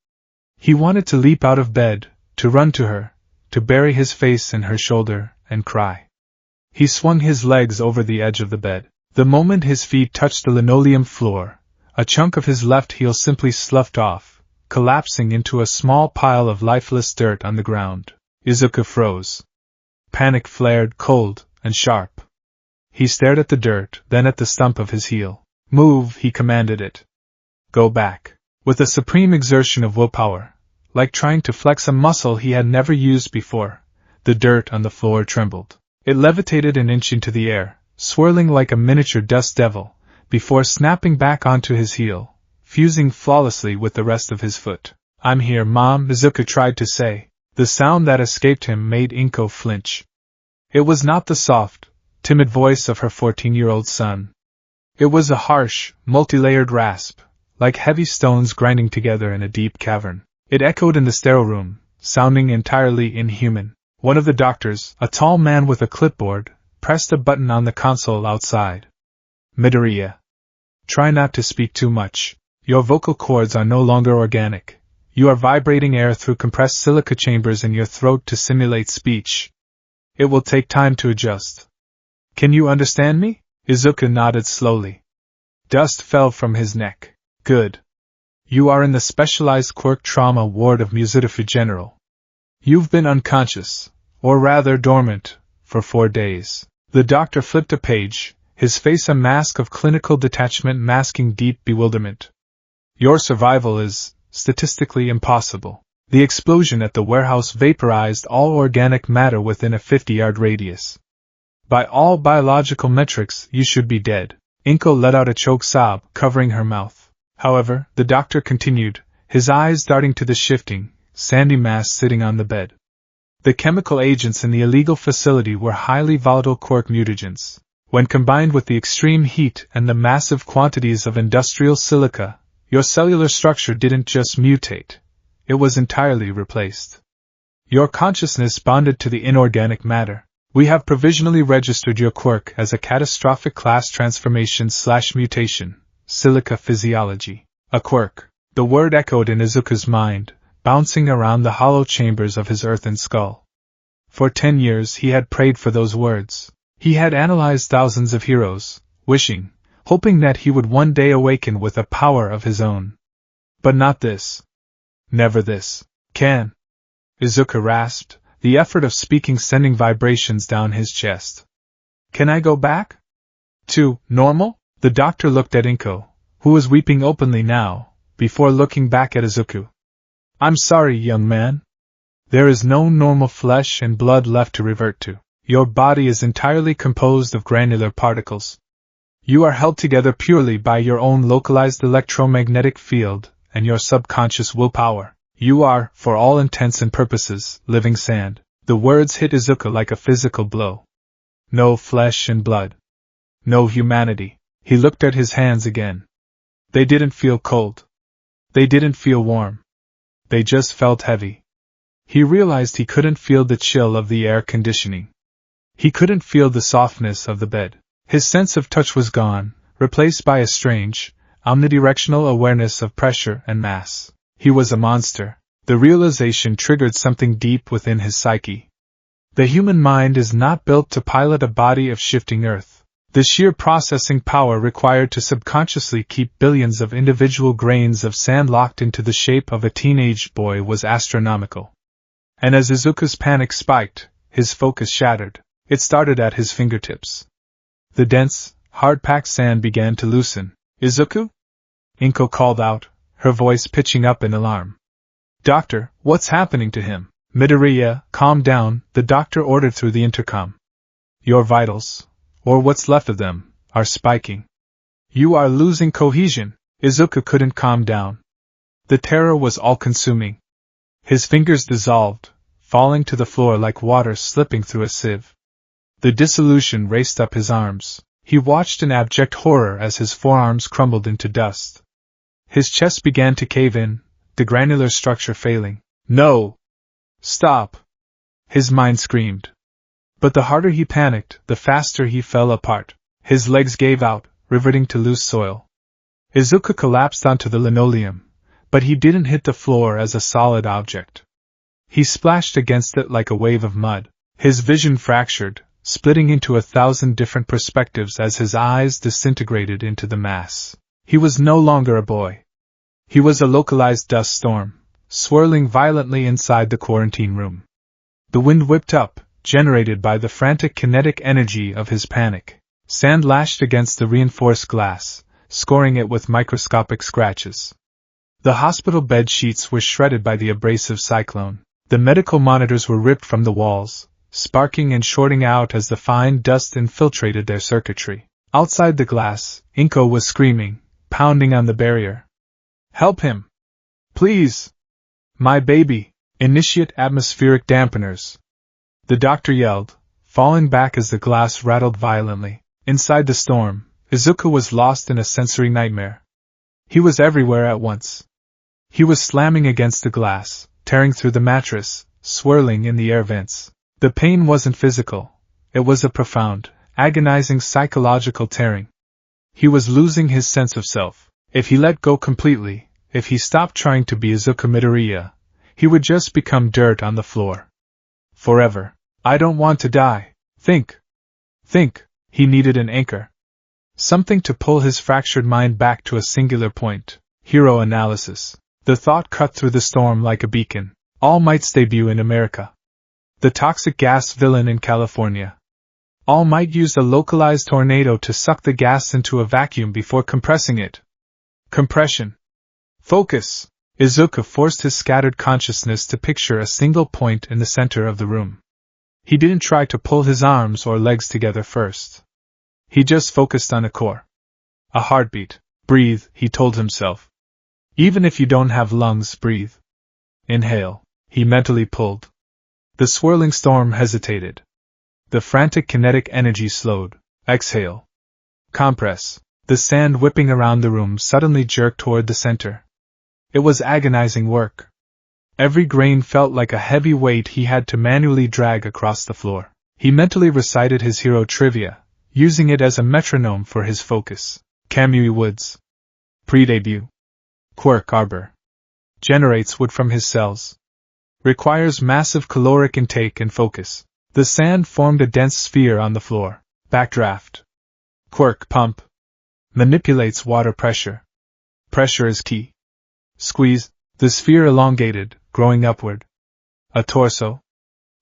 S1: He wanted to leap out of bed, to run to her, to bury his face in her shoulder, and cry. He swung his legs over the edge of the bed. The moment his feet touched the linoleum floor, a chunk of his left heel simply sloughed off, collapsing into a small pile of lifeless dirt on the ground. Izuku froze. Panic flared cold and sharp. He stared at the dirt, then at the stump of his heel. Move, he commanded it. Go back. With a supreme exertion of willpower, like trying to flex a muscle he had never used before, the dirt on the floor trembled. It levitated an inch into the air, swirling like a miniature dust devil, before snapping back onto his heel, fusing flawlessly with the rest of his foot. I'm here, Mom, Izuku tried to say. The sound that escaped him made Inko flinch. It was not the soft, timid voice of her 14-year-old son. It was a harsh, multi-layered rasp, like heavy stones grinding together in a deep cavern. It echoed in the sterile room, sounding entirely inhuman. One of the doctors, a tall man with a clipboard, pressed a button on the console outside. Midoriya. Try not to speak too much. Your vocal cords are no longer organic. You are vibrating air through compressed silica chambers in your throat to simulate speech. It will take time to adjust. Can you understand me? Izuku nodded slowly. Dust fell from his neck. Good. You are in the specialized quirk trauma ward of Musudafu General. You've been unconscious, or rather dormant, for 4 days. The doctor flipped a page, his face a mask of clinical detachment masking deep bewilderment. Your survival is statistically impossible. The explosion at the warehouse vaporized all organic matter within a 50-yard radius. By all biological metrics, you should be dead. Inko let out a choked sob, covering her mouth. However, the doctor continued, his eyes darting to the shifting, sandy mass sitting on the bed. The chemical agents in the illegal facility were highly volatile quark mutagens. When combined with the extreme heat and the massive quantities of industrial silica, your cellular structure didn't just mutate, it was entirely replaced. Your consciousness bonded to the inorganic matter. We have provisionally registered your quirk as a catastrophic class transformation/mutation, silica physiology. A quirk. The word echoed in Izuku's mind, bouncing around the hollow chambers of his earthen skull. For 10 years he had prayed for those words. He had analyzed thousands of heroes, wishing, hoping that he would one day awaken with a power of his own. But not this. Never this. Can. Izuku rasped, the effort of speaking sending vibrations down his chest. Can I go back? To normal? The doctor looked at Inko, who was weeping openly now, before looking back at Izuku. I'm sorry, young man. There is no normal flesh and blood left to revert to. Your body is entirely composed of granular particles. You are held together purely by your own localized electromagnetic field and your subconscious willpower. You are, for all intents and purposes, living sand. The words hit Izuku like a physical blow. No flesh and blood. No humanity. He looked at his hands again. They didn't feel cold. They didn't feel warm. They just felt heavy. He realized he couldn't feel the chill of the air conditioning. He couldn't feel the softness of the bed. His sense of touch was gone, replaced by a strange, omnidirectional awareness of pressure and mass. He was a monster. The realization triggered something deep within his psyche. The human mind is not built to pilot a body of shifting earth. The sheer processing power required to subconsciously keep billions of individual grains of sand locked into the shape of a teenage boy was astronomical. And as Izuku's panic spiked, his focus shattered. It started at his fingertips. The dense, hard-packed sand began to loosen. "Izuku?" Inko called out, her voice pitching up in alarm. "Doctor, what's happening to him?" "Midoriya, calm down," the doctor ordered through the intercom. "Your vitals, or what's left of them, are spiking. You are losing cohesion." Izuku couldn't calm down. The terror was all-consuming. His fingers dissolved, falling to the floor like water slipping through a sieve. The dissolution raced up his arms. He watched in abject horror as his forearms crumbled into dust. His chest began to cave in, the granular structure failing. "No! Stop!" his mind screamed. But the harder he panicked, the faster he fell apart. His legs gave out, reverting to loose soil. Izuku collapsed onto the linoleum, but he didn't hit the floor as a solid object. He splashed against it like a wave of mud. His vision fractured, splitting into 1,000 different perspectives as his eyes disintegrated into the mass. He was no longer a boy. He was a localized dust storm, swirling violently inside the quarantine room. The wind whipped up, generated by the frantic kinetic energy of his panic. Sand lashed against the reinforced glass, scoring it with microscopic scratches. The hospital bed sheets were shredded by the abrasive cyclone. The medical monitors were ripped from the walls, sparking and shorting out as the fine dust infiltrated their circuitry. Outside the glass, Inko was screaming, pounding on the barrier. "Help him! Please! My baby! Initiate atmospheric dampeners!" The doctor yelled, falling back as the glass rattled violently. Inside the storm, Izuku was lost in a sensory nightmare. He was everywhere at once. He was slamming against the glass, tearing through the mattress, swirling in the air vents. The pain wasn't physical, it was a profound, agonizing psychological tearing. He was losing his sense of self. If he let go completely, if he stopped trying to be Izuku Midoriya, he would just become dirt on the floor. Forever. "I don't want to die. Think. Think." He needed an anchor. Something to pull his fractured mind back to a singular point. Hero analysis. The thought cut through the storm like a beacon. All Might's debut in America. The toxic gas villain in California. All Might used a localized tornado to suck the gas into a vacuum before compressing it. Compression. Focus. Izuku forced his scattered consciousness to picture a single point in the center of the room. He didn't try to pull his arms or legs together first. He just focused on a core. A heartbeat. Breathe, he told himself. Even if you don't have lungs, breathe. Inhale. He mentally pulled. The swirling storm hesitated. The frantic kinetic energy slowed. Exhale. Compress. The sand whipping around the room suddenly jerked toward the center. It was agonizing work. Every grain felt like a heavy weight he had to manually drag across the floor. He mentally recited his hero trivia, using it as a metronome for his focus. Kamui Woods. Pre-debut. Quirk Arbor. Generates wood from his cells. Requires massive caloric intake and focus. The sand formed a dense sphere on the floor. Backdraft. Quirk Pump. Manipulates water pressure. Pressure is key. Squeeze. The sphere elongated, growing upward. A torso.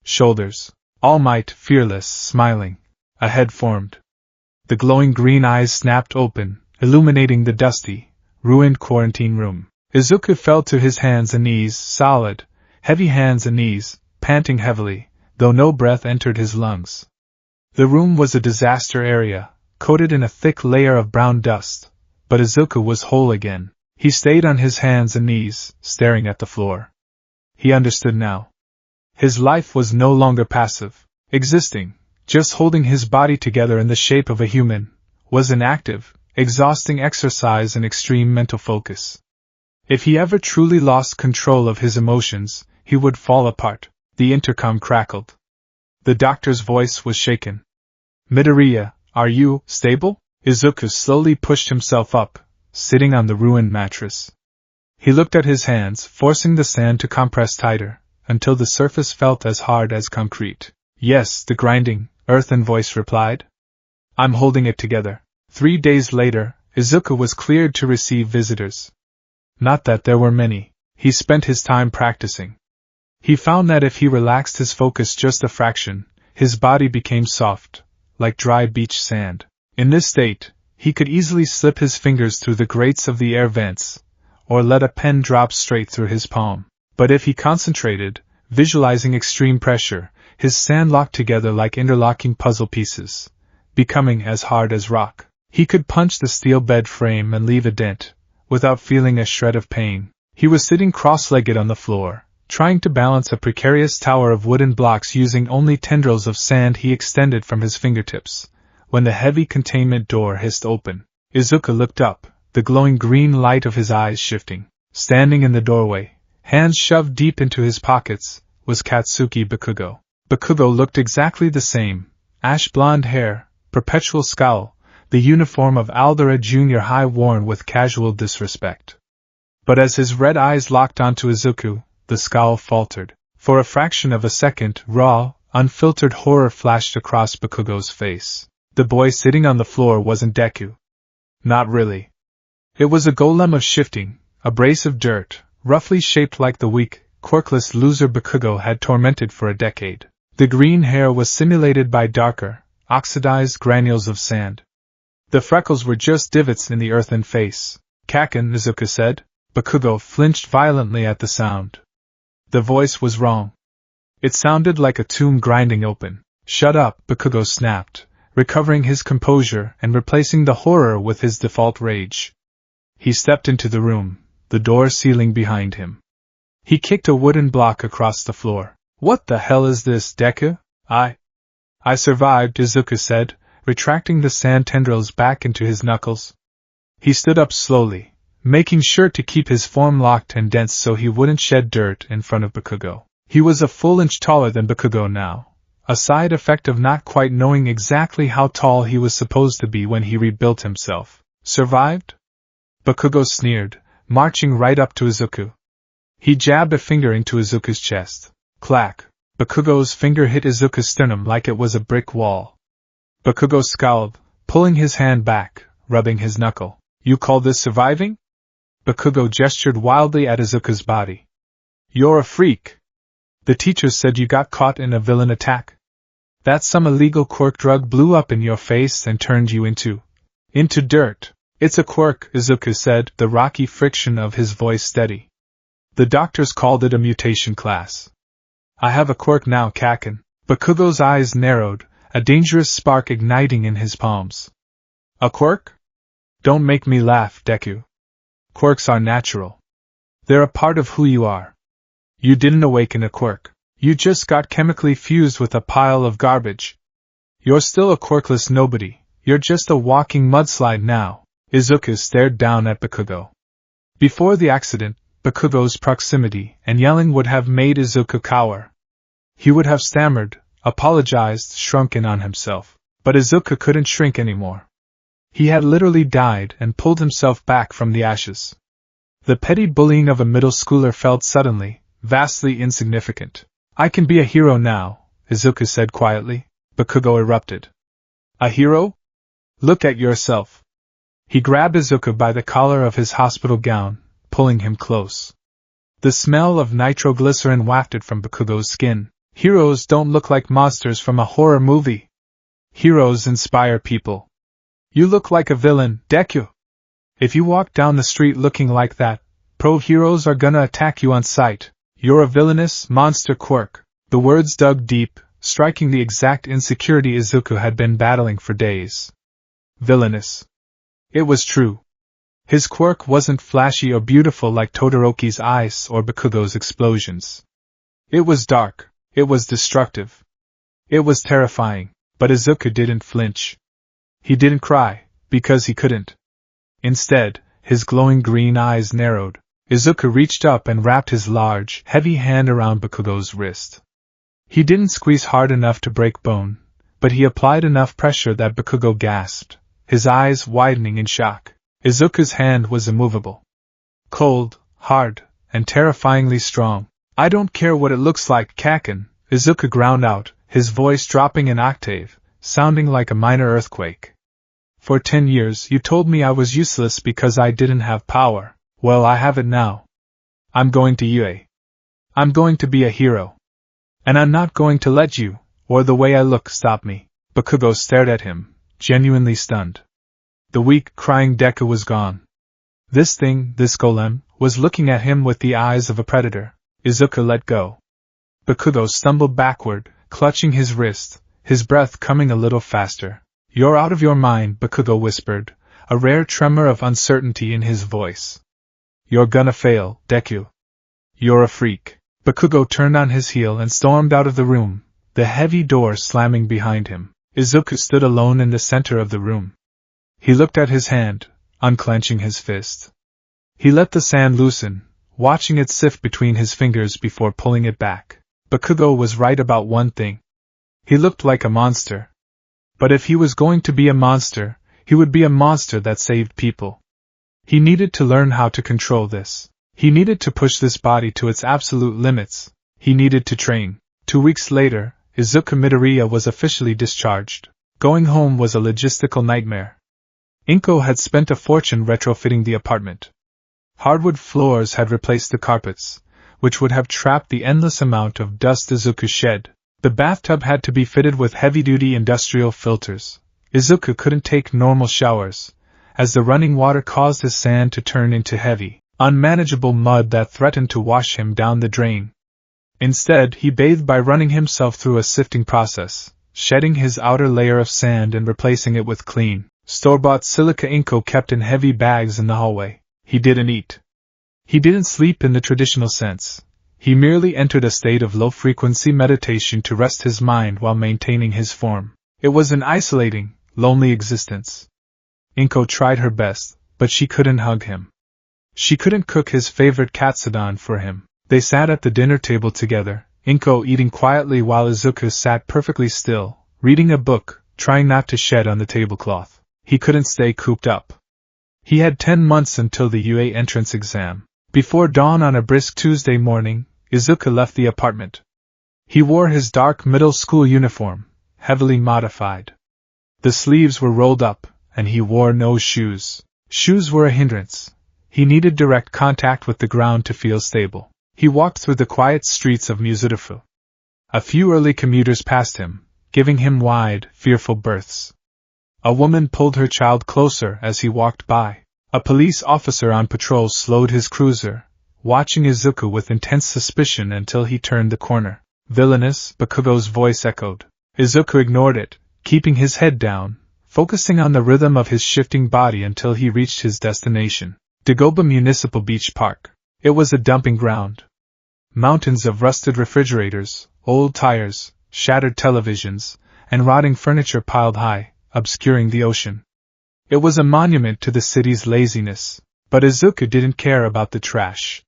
S1: Shoulders. All Might, fearless, smiling. A head formed. The glowing green eyes snapped open, illuminating the dusty, ruined quarantine room. Izuku fell to his hands and knees, solid, heavy hands and knees, panting heavily, though no breath entered his lungs. The room was a disaster area, coated in a thick layer of brown dust, but Izuku was whole again. He stayed on his hands and knees, staring at the floor. He understood now. His life was no longer passive, existing, just holding his body together in the shape of a human, was an active, exhausting exercise in extreme mental focus. If he ever truly lost control of his emotions, he would fall apart. The intercom crackled. The doctor's voice was shaken. "Midoriya, are you stable?" Izuku slowly pushed himself up, sitting on the ruined mattress. He looked at his hands, forcing the sand to compress tighter, until the surface felt as hard as concrete. "Yes," the grinding, earthen voice replied. "I'm holding it together." 3 days later, Izuku was cleared to receive visitors. Not that there were many. He spent his time practicing. He found that if he relaxed his focus just a fraction, his body became soft, like dry beach sand. In this state, he could easily slip his fingers through the grates of the air vents, or let a pen drop straight through his palm. But if he concentrated, visualizing extreme pressure, his sand locked together like interlocking puzzle pieces, becoming as hard as rock. He could punch the steel bed frame and leave a dent, without feeling a shred of pain. He was sitting cross-legged on the floor, trying to balance a precarious tower of wooden blocks using only tendrils of sand he extended from his fingertips, when the heavy containment door hissed open. Izuku looked up, the glowing green light of his eyes shifting. Standing in the doorway, hands shoved deep into his pockets, was Katsuki Bakugo. Bakugo looked exactly the same, ash-blonde hair, perpetual scowl, the uniform of Aldera Junior High worn with casual disrespect. But as his red eyes locked onto Izuku, the scowl faltered. For a fraction of a second, raw, unfiltered horror flashed across Bakugo's face. The boy sitting on the floor wasn't Deku. Not really. It was a golem of shifting, abrasive dirt, roughly shaped like the weak, quirkless loser Bakugo had tormented for a decade. The green hair was simulated by darker, oxidized granules of sand. The freckles were just divots in the earthen face. Kaken, Izuku said. Bakugo flinched violently at the sound. The voice was wrong. It sounded like a tomb grinding open. Shut up, Bakugo snapped, recovering his composure and replacing the horror with his default rage. He stepped into the room, the door sealing behind him. He kicked a wooden block across the floor. What the hell is this, Deku? I survived, Izuku said, retracting the sand tendrils back into his knuckles. He stood up slowly, making sure to keep his form locked and dense so he wouldn't shed dirt in front of Bakugo. He was a full inch taller than Bakugo now, a side effect of not quite knowing exactly how tall he was supposed to be when he rebuilt himself. Survived? Bakugo sneered, marching right up to Izuku. He jabbed a finger into Izuku's chest. Clack! Bakugo's finger hit Izuku's sternum like it was a brick wall. Bakugo scowled, pulling his hand back, rubbing his knuckle. You call this surviving? Bakugo gestured wildly at Izuku's body. You're a freak. The teacher said you got caught in a villain attack. That some illegal quirk drug blew up in your face and turned you into dirt. It's a quirk, Izuku said, the rocky friction of his voice steady. The doctors called it a mutation class. I have a quirk now, Kaken. Bakugo's eyes narrowed, a dangerous spark igniting in his palms. A quirk? Don't make me laugh, Deku. Quirks are natural. They're a part of who you are. You didn't awaken a quirk. You just got chemically fused with a pile of garbage. You're still a quirkless nobody. You're just a walking mudslide now. Izuku stared down at Bakugo. Before the accident, Bakugo's proximity and yelling would have made Izuku cower. He would have stammered, apologized, shrunk in on himself. But Izuku couldn't shrink anymore. He had literally died and pulled himself back from the ashes. The petty bullying of a middle schooler felt suddenly, vastly insignificant. I can be a hero now, Izuku said quietly. Bakugo erupted. A hero? Look at yourself. He grabbed Izuku by the collar of his hospital gown, pulling him close. The smell of nitroglycerin wafted from Bakugo's skin. Heroes don't look like monsters from a horror movie. Heroes inspire people. You look like a villain, Deku. If you walk down the street looking like that, pro-heroes are gonna attack you on sight. You're a villainous monster quirk. The words dug deep, striking the exact insecurity Izuku had been battling for days. Villainous. It was true. His quirk wasn't flashy or beautiful like Todoroki's ice or Bakugo's explosions. It was dark. It was destructive. It was terrifying, but Izuku didn't flinch. He didn't cry, because he couldn't. Instead, his glowing green eyes narrowed. Izuku reached up and wrapped his large, heavy hand around Bakugo's wrist. He didn't squeeze hard enough to break bone, but he applied enough pressure that Bakugo gasped, his eyes widening in shock. Izuku's hand was immovable. Cold, hard, and terrifyingly strong. I don't care what it looks like, Kaken, Izuku ground out, his voice dropping an octave, sounding like a minor earthquake. For 10 years you told me I was useless because I didn't have power. Well, I have it now. I'm going to Yue. I'm going to be a hero. And I'm not going to let you, or the way I look, stop me. Bakugo stared at him, genuinely stunned. The weak, crying Deku was gone. This thing, this golem, was looking at him with the eyes of a predator. Izuku let go. Bakugo stumbled backward, clutching his wrist, his breath coming a little faster. You're out of your mind, Bakugo whispered, a rare tremor of uncertainty in his voice. You're gonna fail, Deku. You're a freak. Bakugo turned on his heel and stormed out of the room, the heavy door slamming behind him. Izuku stood alone in the center of the room. He looked at his hand, unclenching his fist. He let the sand loosen, watching it sift between his fingers before pulling it back. Bakugo was right about one thing. He looked like a monster. But if he was going to be a monster, he would be a monster that saved people. He needed to learn how to control this. He needed to push this body to its absolute limits. He needed to train. 2 weeks later, Izuku Midoriya was officially discharged. Going home was a logistical nightmare. Inko had spent a fortune retrofitting the apartment. Hardwood floors had replaced the carpets, which would have trapped the endless amount of dust Izuku shed. The bathtub had to be fitted with heavy-duty industrial filters. Izuku couldn't take normal showers, as the running water caused his sand to turn into heavy, unmanageable mud that threatened to wash him down the drain. Instead, he bathed by running himself through a sifting process, shedding his outer layer of sand and replacing it with clean, store-bought silica Inko kept in heavy bags in the hallway. He didn't eat. He didn't sleep in the traditional sense. He merely entered a state of low-frequency meditation to rest his mind while maintaining his form. It was an isolating, lonely existence. Inko tried her best, but she couldn't hug him. She couldn't cook his favorite katsudon for him. They sat at the dinner table together, Inko eating quietly while Izuku sat perfectly still, reading a book, trying not to shed on the tablecloth. He couldn't stay cooped up. He had 10 months until the UA entrance exam. Before dawn on a brisk Tuesday morning, Izuku left the apartment. He wore his dark middle school uniform, heavily modified. The sleeves were rolled up, and he wore no shoes. Shoes were a hindrance. He needed direct contact with the ground to feel stable. He walked through the quiet streets of Muzurufu. A few early commuters passed him, giving him wide, fearful berths. A woman pulled her child closer as he walked by. A police officer on patrol slowed his cruiser, watching Izuku with intense suspicion until he turned the corner. Villainous, Bakugo's voice echoed. Izuku ignored it, keeping his head down, focusing on the rhythm of his shifting body until he reached his destination. Dagoba Municipal Beach Park. It was a dumping ground. Mountains of rusted refrigerators, old tires, shattered televisions, and rotting furniture piled high, obscuring the ocean. It was a monument to the city's laziness, but Izuku didn't care about the trash.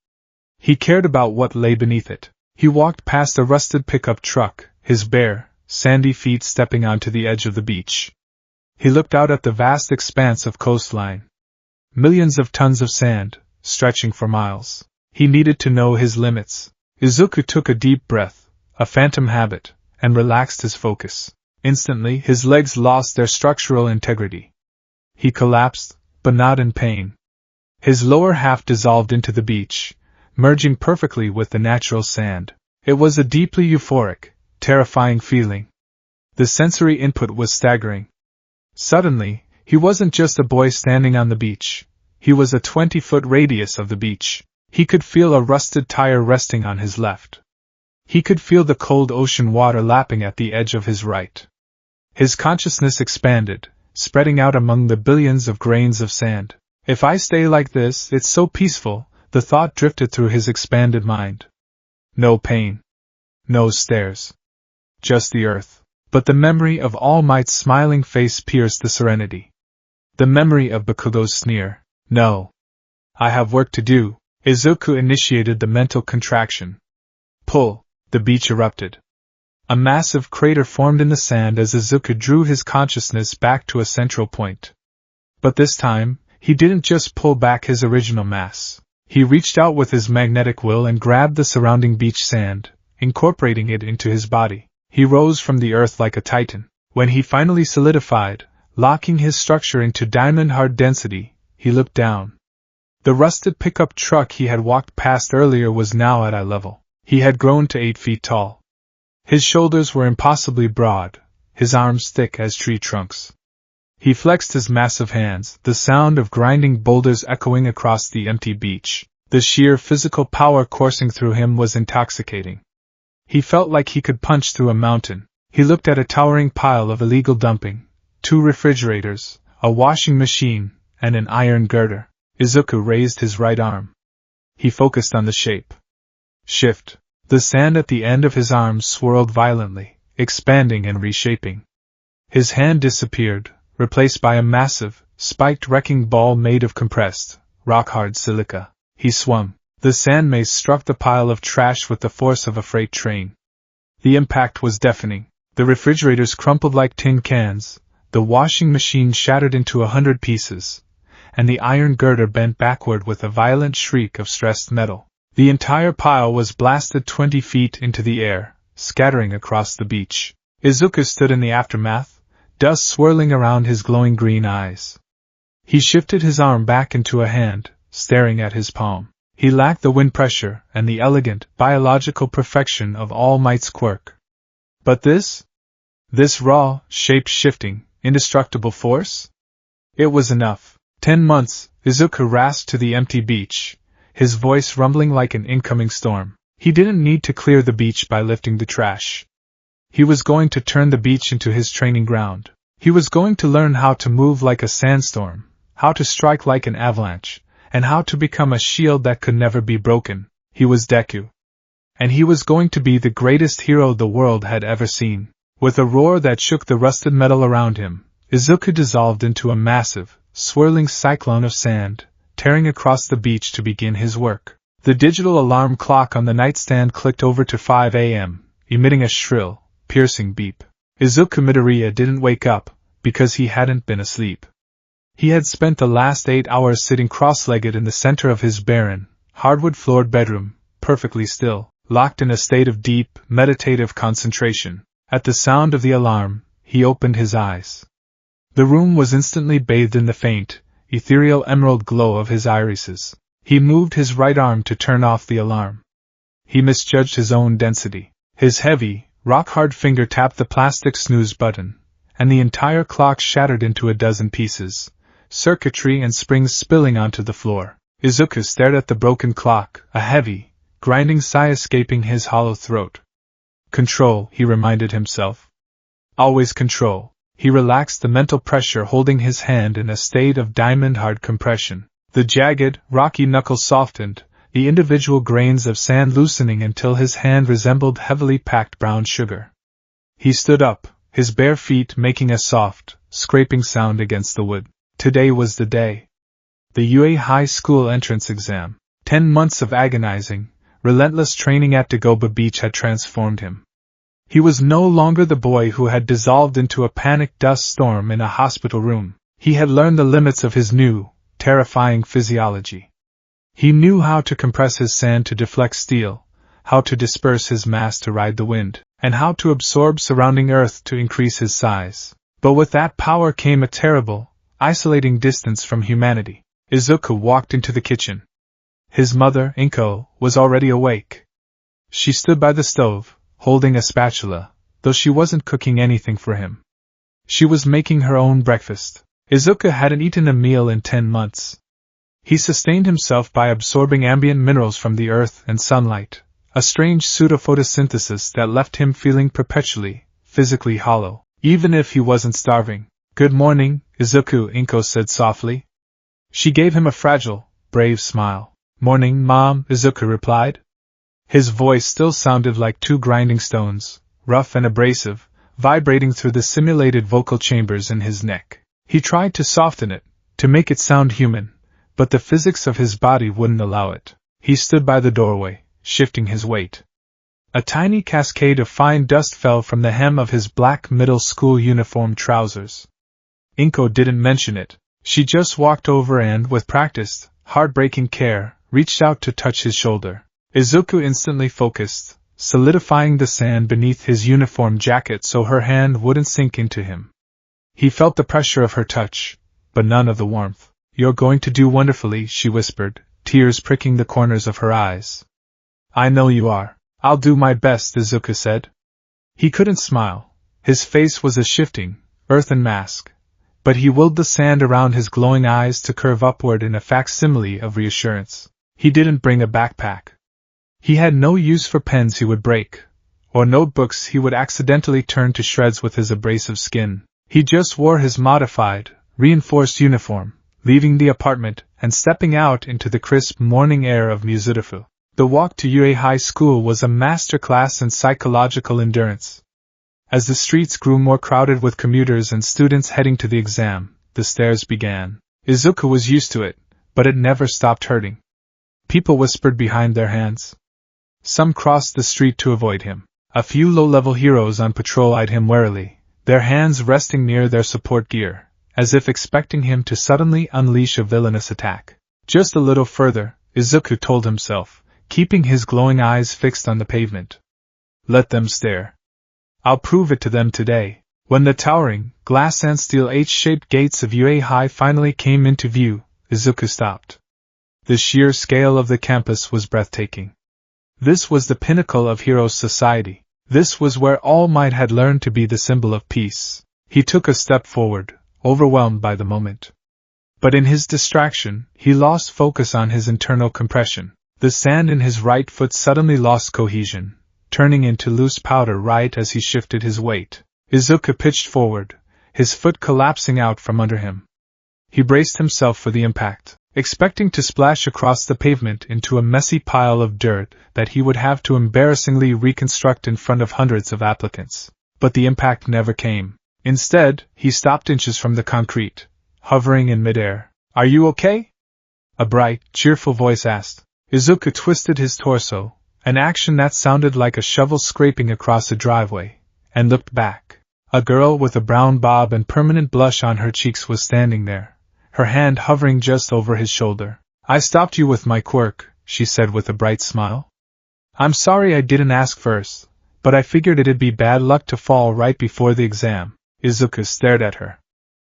S1: He cared about what lay beneath it. He walked past a rusted pickup truck, his bare, sandy feet stepping onto the edge of the beach. He looked out at the vast expanse of coastline. Millions of tons of sand, stretching for miles. He needed to know his limits. Izuku took a deep breath, a phantom habit, and relaxed his focus. Instantly, his legs lost their structural integrity. He collapsed, but not in pain. His lower half dissolved into the beach, merging perfectly with the natural sand. It was a deeply euphoric, terrifying feeling. The sensory input was staggering. Suddenly, he wasn't just a boy standing on the beach. He was a 20-foot radius of the beach. He could feel a rusted tire resting on his left. He could feel the cold ocean water lapping at the edge of his right. His consciousness expanded, spreading out among the billions of grains of sand. If I stay like this, it's so peaceful, the thought drifted through his expanded mind. No pain. No stairs. Just the earth. But the memory of All Might's smiling face pierced the serenity. The memory of Bakugo's sneer. No. I have work to do. Izuku initiated the mental contraction. Pull. The beach erupted. A massive crater formed in the sand as Izuku drew his consciousness back to a central point. But this time, he didn't just pull back his original mass. He reached out with his magnetic will and grabbed the surrounding beach sand, incorporating it into his body. He rose from the earth like a titan. When he finally solidified, locking his structure into diamond-hard density, he looked down. The rusted pickup truck he had walked past earlier was now at eye level. He had grown to 8 feet tall. His shoulders were impossibly broad, his arms thick as tree trunks. He flexed his massive hands, the sound of grinding boulders echoing across the empty beach. The sheer physical power coursing through him was intoxicating. He felt like he could punch through a mountain. He looked at a towering pile of illegal dumping, 2 refrigerators, a washing machine, and an iron girder. Izuku raised his right arm. He focused on the shape. Shift. The sand at the end of his arm swirled violently, expanding and reshaping. His hand disappeared, replaced by a massive, spiked wrecking ball made of compressed, rock-hard silica. He swung. The sand mace struck the pile of trash with the force of a freight train. The impact was deafening. The refrigerators crumpled like tin cans, the washing machine shattered into 100 pieces, and the iron girder bent backward with a violent shriek of stressed metal. The entire pile was blasted 20 feet into the air, scattering across the beach. Izuku stood in the aftermath, dust swirling around his glowing green eyes. He shifted his arm back into a hand, staring at his palm. He lacked the wind pressure and the elegant, biological perfection of All Might's quirk. But this raw, shape-shifting, indestructible force? It was enough. 10 months, Izuku rasped to the empty beach, his voice rumbling like an incoming storm. He didn't need to clear the beach by lifting the trash. He was going to turn the beach into his training ground. He was going to learn how to move like a sandstorm, how to strike like an avalanche, and how to become a shield that could never be broken. He was Deku. And he was going to be the greatest hero the world had ever seen. With a roar that shook the rusted metal around him, Izuku dissolved into a massive, swirling cyclone of sand, tearing across the beach to begin his work. The digital alarm clock on the nightstand clicked over to 5 a.m., emitting a shrill, piercing beep. Izuku Midoriya didn't wake up, because he hadn't been asleep. He had spent the last 8 hours sitting cross-legged in the center of his barren, hardwood-floored bedroom, perfectly still, locked in a state of deep, meditative concentration. At the sound of the alarm, he opened his eyes. The room was instantly bathed in the faint, ethereal emerald glow of his irises. He moved his right arm to turn off the alarm. He misjudged his own density. His heavy, rock-hard finger tapped the plastic snooze button, and the entire clock shattered into a dozen pieces, circuitry and springs spilling onto the floor. Izuku stared at the broken clock, a heavy, grinding sigh escaping his hollow throat. Control, he reminded himself. Always control. He relaxed the mental pressure holding his hand in a state of diamond-hard compression. The jagged, rocky knuckles softened, the individual grains of sand loosening until his hand resembled heavily packed brown sugar. He stood up, his bare feet making a soft, scraping sound against the wood. Today was the day. The UA High School entrance exam. 10 months of agonizing, relentless training at Dagoba Beach had transformed him. He was no longer the boy who had dissolved into a panicked dust storm in a hospital room. He had learned the limits of his new, terrifying physiology. He knew how to compress his sand to deflect steel, how to disperse his mass to ride the wind, and how to absorb surrounding earth to increase his size. But with that power came a terrible, isolating distance from humanity. Izuku walked into the kitchen. His mother, Inko, was already awake. She stood by the stove, holding a spatula, though she wasn't cooking anything for him. She was making her own breakfast. Izuku hadn't eaten a meal in 10 months. He sustained himself by absorbing ambient minerals from the earth and sunlight, a strange pseudo-photosynthesis that left him feeling perpetually, physically hollow, even if he wasn't starving. "Good morning, Izuku," Inko said softly. She gave him a fragile, brave smile. "Morning, Mom," Izuku replied. His voice still sounded like 2 grinding stones, rough and abrasive, vibrating through the simulated vocal chambers in his neck. He tried to soften it, to make it sound human, but the physics of his body wouldn't allow it. He stood by the doorway, shifting his weight. A tiny cascade of fine dust fell from the hem of his black middle school uniform trousers. Inko didn't mention it. She just walked over and, with practiced, heartbreaking care, reached out to touch his shoulder. Izuku instantly focused, solidifying the sand beneath his uniform jacket so her hand wouldn't sink into him. He felt the pressure of her touch, but none of the warmth. "You're going to do wonderfully," she whispered, tears pricking the corners of her eyes. "I know you are. I'll do my best, Izuku said. He couldn't smile. His face was a shifting, earthen mask, but he willed the sand around his glowing eyes to curve upward in a facsimile of reassurance. He didn't bring a backpack. He had no use for pens he would break, or notebooks he would accidentally turn to shreds with his abrasive skin. He just wore his modified, reinforced uniform, leaving the apartment and stepping out into the crisp morning air of Mizurufu. The walk to UA High School was a master class in psychological endurance. As the streets grew more crowded with commuters and students heading to the exam, the stares began. Izuku was used to it, but it never stopped hurting. People whispered behind their hands. Some crossed the street to avoid him. A few low-level heroes on patrol eyed him warily, their hands resting near their support gear, as if expecting him to suddenly unleash a villainous attack. Just a little further, Izuku told himself, keeping his glowing eyes fixed on the pavement. Let them stare. I'll prove it to them today. When the towering, glass and steel H-shaped gates of UA High finally came into view, Izuku stopped. The sheer scale of the campus was breathtaking. This was the pinnacle of Heroes Society. This was where All Might had learned to be the symbol of peace. He took a step forward, overwhelmed by the moment. But in his distraction, he lost focus on his internal compression. The sand in his right foot suddenly lost cohesion, turning into loose powder right as he shifted his weight. Izuku pitched forward, his foot collapsing out from under him. He braced himself for the impact, expecting to splash across the pavement into a messy pile of dirt that he would have to embarrassingly reconstruct in front of hundreds of applicants. But the impact never came. Instead, he stopped inches from the concrete, hovering in midair. Are you okay? A bright, cheerful voice asked. Izuku twisted his torso, an action that sounded like a shovel scraping across a driveway, and looked back. A girl with a brown bob and permanent blush on her cheeks was standing there, her hand hovering just over his shoulder. I stopped you with my quirk, she said with a bright smile. I'm sorry I didn't ask first, but I figured it'd be bad luck to fall right before the exam. Izuku stared at her.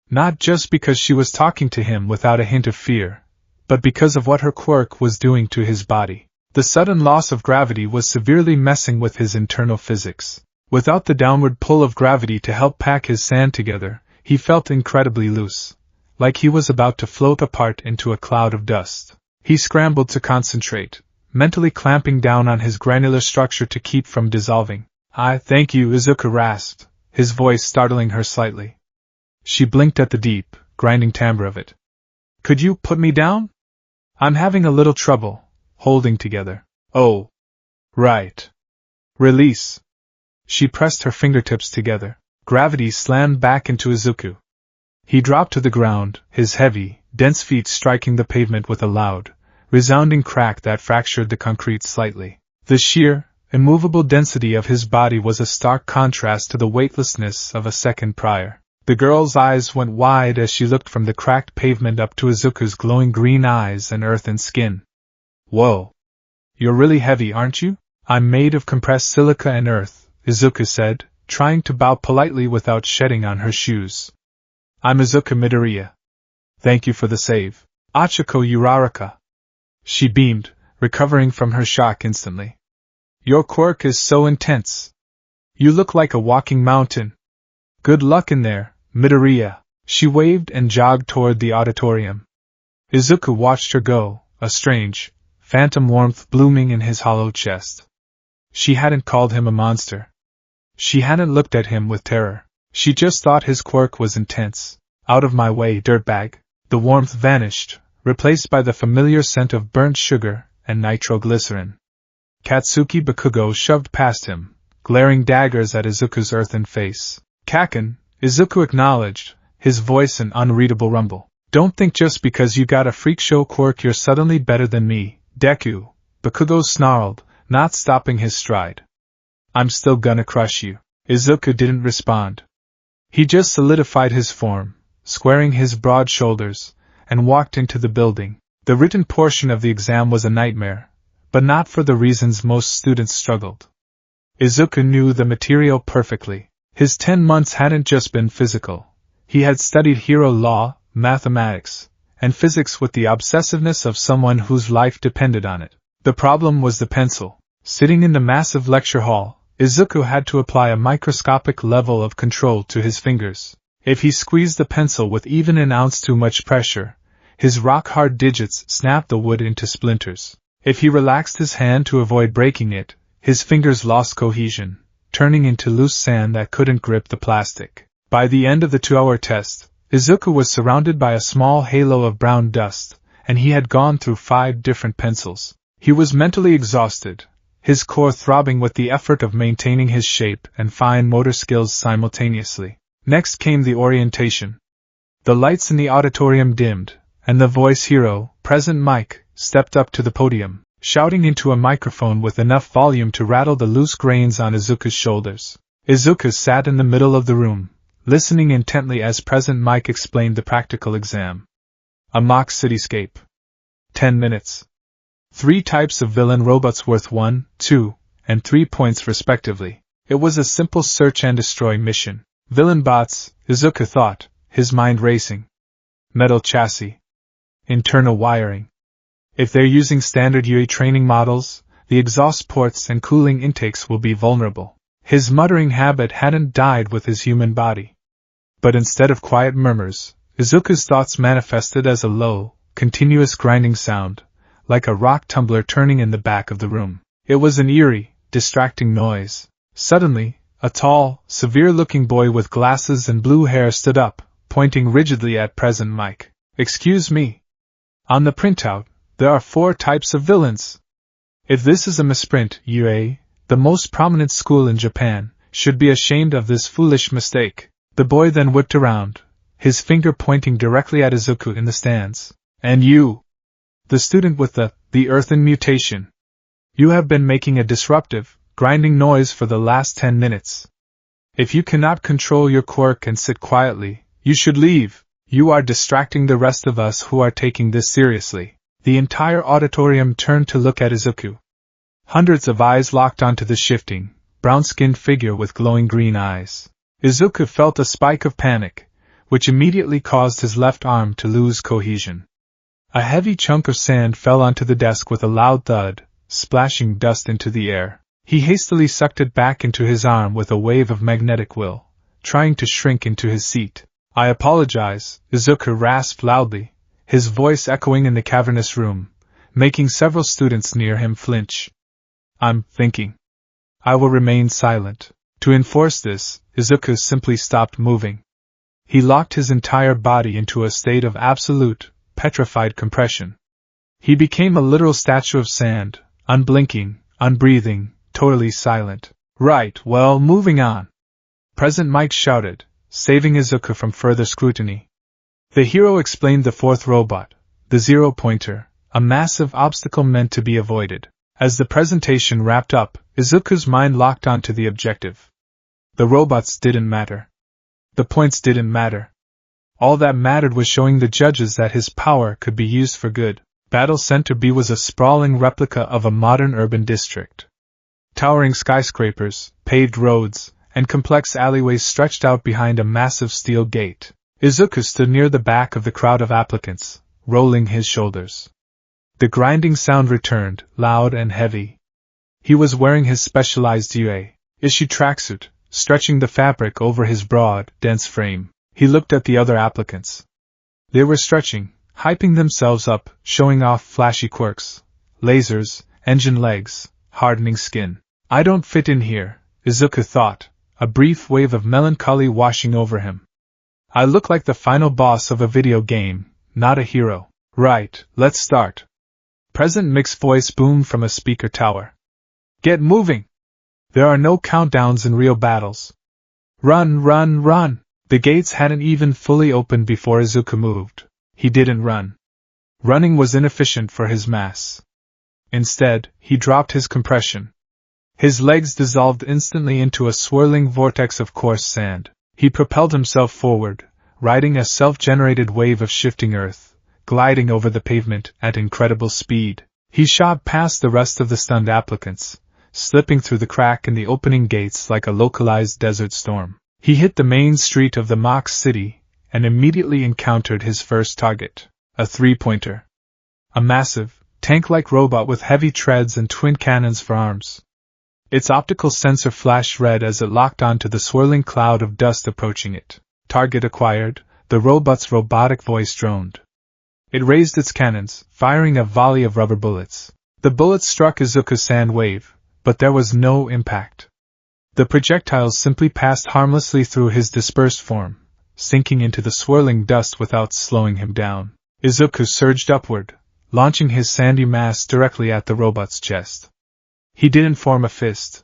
S1: Not just because she was talking to him without a hint of fear, but because of what her quirk was doing to his body. The sudden loss of gravity was severely messing with his internal physics. Without the downward pull of gravity to help pack his sand together, he felt incredibly loose, like he was about to float apart into a cloud of dust. He scrambled to concentrate, mentally clamping down on his granular structure to keep from dissolving. Thank you, Izuku rasped, his voice startling her slightly. She blinked at the deep, grinding timbre of it. Could you put me down? I'm having a little trouble holding together. Oh. Right. Release. She pressed her fingertips together. Gravity slammed back into Izuku. He dropped to the ground, his heavy, dense feet striking the pavement with a loud, resounding crack that fractured the concrete slightly. The sheer, immovable density of his body was a stark contrast to the weightlessness of a second prior. The girl's eyes went wide as she looked from the cracked pavement up to Izuku's glowing green eyes and earthen skin. Whoa. You're really heavy, aren't you? I'm made of compressed silica and earth, Izuku said, trying to bow politely without shedding on her shoes. I'm Izuku Midoriya. Thank you for the save. Achiko Uraraka. She beamed, recovering from her shock instantly. Your quirk is so intense. You look like a walking mountain. Good luck in there, Midoriya. She waved and jogged toward the auditorium. Izuku watched her go, a strange, phantom warmth blooming in his hollow chest. She hadn't called him a monster. She hadn't looked at him with terror. She just thought his quirk was intense. Out of my way, dirtbag. The warmth vanished, replaced by the familiar scent of burnt sugar and nitroglycerin. Katsuki Bakugo shoved past him, glaring daggers at Izuku's earthen face. Kaken, Izuku acknowledged, his voice an unreadable rumble. Don't think just because you got a freak show quirk you're suddenly better than me, Deku, Bakugo snarled, not stopping his stride. I'm still gonna crush you. Izuku didn't respond. He just solidified his form, squaring his broad shoulders, and walked into the building. The written portion of the exam was a nightmare, but not for the reasons most students struggled. Izuku knew the material perfectly. His 10 months hadn't just been physical. He had studied hero law, mathematics, and physics with the obsessiveness of someone whose life depended on it. The problem was the pencil. Sitting in the massive lecture hall, Izuku had to apply a microscopic level of control to his fingers. If he squeezed the pencil with even an ounce too much pressure, his rock-hard digits snapped the wood into splinters. If he relaxed his hand to avoid breaking it, his fingers lost cohesion, turning into loose sand that couldn't grip the plastic. By the end of the 2-hour test, Izuku was surrounded by a small halo of brown dust, and he had gone through 5 different pencils. He was mentally exhausted, his core throbbing with the effort of maintaining his shape and fine motor skills simultaneously. Next came the orientation. The lights in the auditorium dimmed, and the voice hero, Present Mike, stepped up to the podium, shouting into a microphone with enough volume to rattle the loose grains on Izuku's shoulders. Izuku sat in the middle of the room, listening intently as Present Mike explained the practical exam. A mock cityscape. 10 minutes. 3 types of villain robots worth 1, 2, and 3 points respectively. It was a simple search and destroy mission. Villain bots, Izuku thought, his mind racing. Metal chassis. Internal wiring. If they're using standard UE training models, the exhaust ports and cooling intakes will be vulnerable. His muttering habit hadn't died with his human body. But instead of quiet murmurs, Izuku's thoughts manifested as a low, continuous grinding sound, like a rock tumbler turning in the back of the room. It was an eerie, distracting noise. Suddenly, a tall, severe-looking boy with glasses and blue hair stood up, pointing rigidly at Present Mike. "Excuse me. On the printout, there are 4 types of villains. If this is a misprint, UA, the most prominent school in Japan, should be ashamed of this foolish mistake." The boy then whipped around, his finger pointing directly at Izuku in the stands. "And you, the student with the earthen mutation. You have been making a disruptive, grinding noise for the last 10 minutes. If you cannot control your quirk and sit quietly, you should leave. You are distracting the rest of us who are taking this seriously." The entire auditorium turned to look at Izuku. Hundreds of eyes locked onto the shifting, brown-skinned figure with glowing green eyes. Izuku felt a spike of panic, which immediately caused his left arm to lose cohesion. A heavy chunk of sand fell onto the desk with a loud thud, splashing dust into the air. He hastily sucked it back into his arm with a wave of magnetic will, trying to shrink into his seat. "I apologize," Izuku rasped loudly, his voice echoing in the cavernous room, making several students near him flinch. "I'm thinking. I will remain silent." To enforce this, Izuku simply stopped moving. He locked his entire body into a state of absolute, petrified compression. He became a literal statue of sand, unblinking, unbreathing, totally silent. "Right, well, moving on," Present Mike shouted, saving Izuku from further scrutiny. The hero explained the 4th robot, the zero-pointer, a massive obstacle meant to be avoided. As the presentation wrapped up, Izuku's mind locked onto the objective. The robots didn't matter. The points didn't matter. All that mattered was showing the judges that his power could be used for good. Battle Center B was a sprawling replica of a modern urban district. Towering skyscrapers, paved roads, and complex alleyways stretched out behind a massive steel gate. Izuku stood near the back of the crowd of applicants, rolling his shoulders. The grinding sound returned, loud and heavy. He was wearing his specialized issue tracksuit, stretching the fabric over his broad, dense frame. He looked at the other applicants. They were stretching, hyping themselves up, showing off flashy quirks, lasers, engine legs, hardening skin. "I don't fit in here," Izuku thought, a brief wave of melancholy washing over him. "I look like the final boss of a video game, not a hero." "Right, let's start." Present Mike's voice boomed from a speaker tower. "Get moving! There are no countdowns in real battles. Run, run, run!" The gates hadn't even fully opened before Izuku moved. He didn't run. Running was inefficient for his mass. Instead, he dropped his compression. His legs dissolved instantly into a swirling vortex of coarse sand. He propelled himself forward, riding a self-generated wave of shifting earth, gliding over the pavement at incredible speed. He shot past the rest of the stunned applicants, slipping through the crack in the opening gates like a localized desert storm. He hit the main street of the mock city, and immediately encountered his first target, a 3-pointer. A massive, tank-like robot with heavy treads and twin cannons for arms. Its optical sensor flashed red as it locked onto the swirling cloud of dust approaching it. Target acquired, the robot's robotic voice droned. It raised its cannons, firing a volley of rubber bullets. The bullets struck Izuku's sand wave, but there was no impact. The projectiles simply passed harmlessly through his dispersed form, sinking into the swirling dust without slowing him down. Izuku surged upward, launching his sandy mass directly at the robot's chest. He didn't form a fist.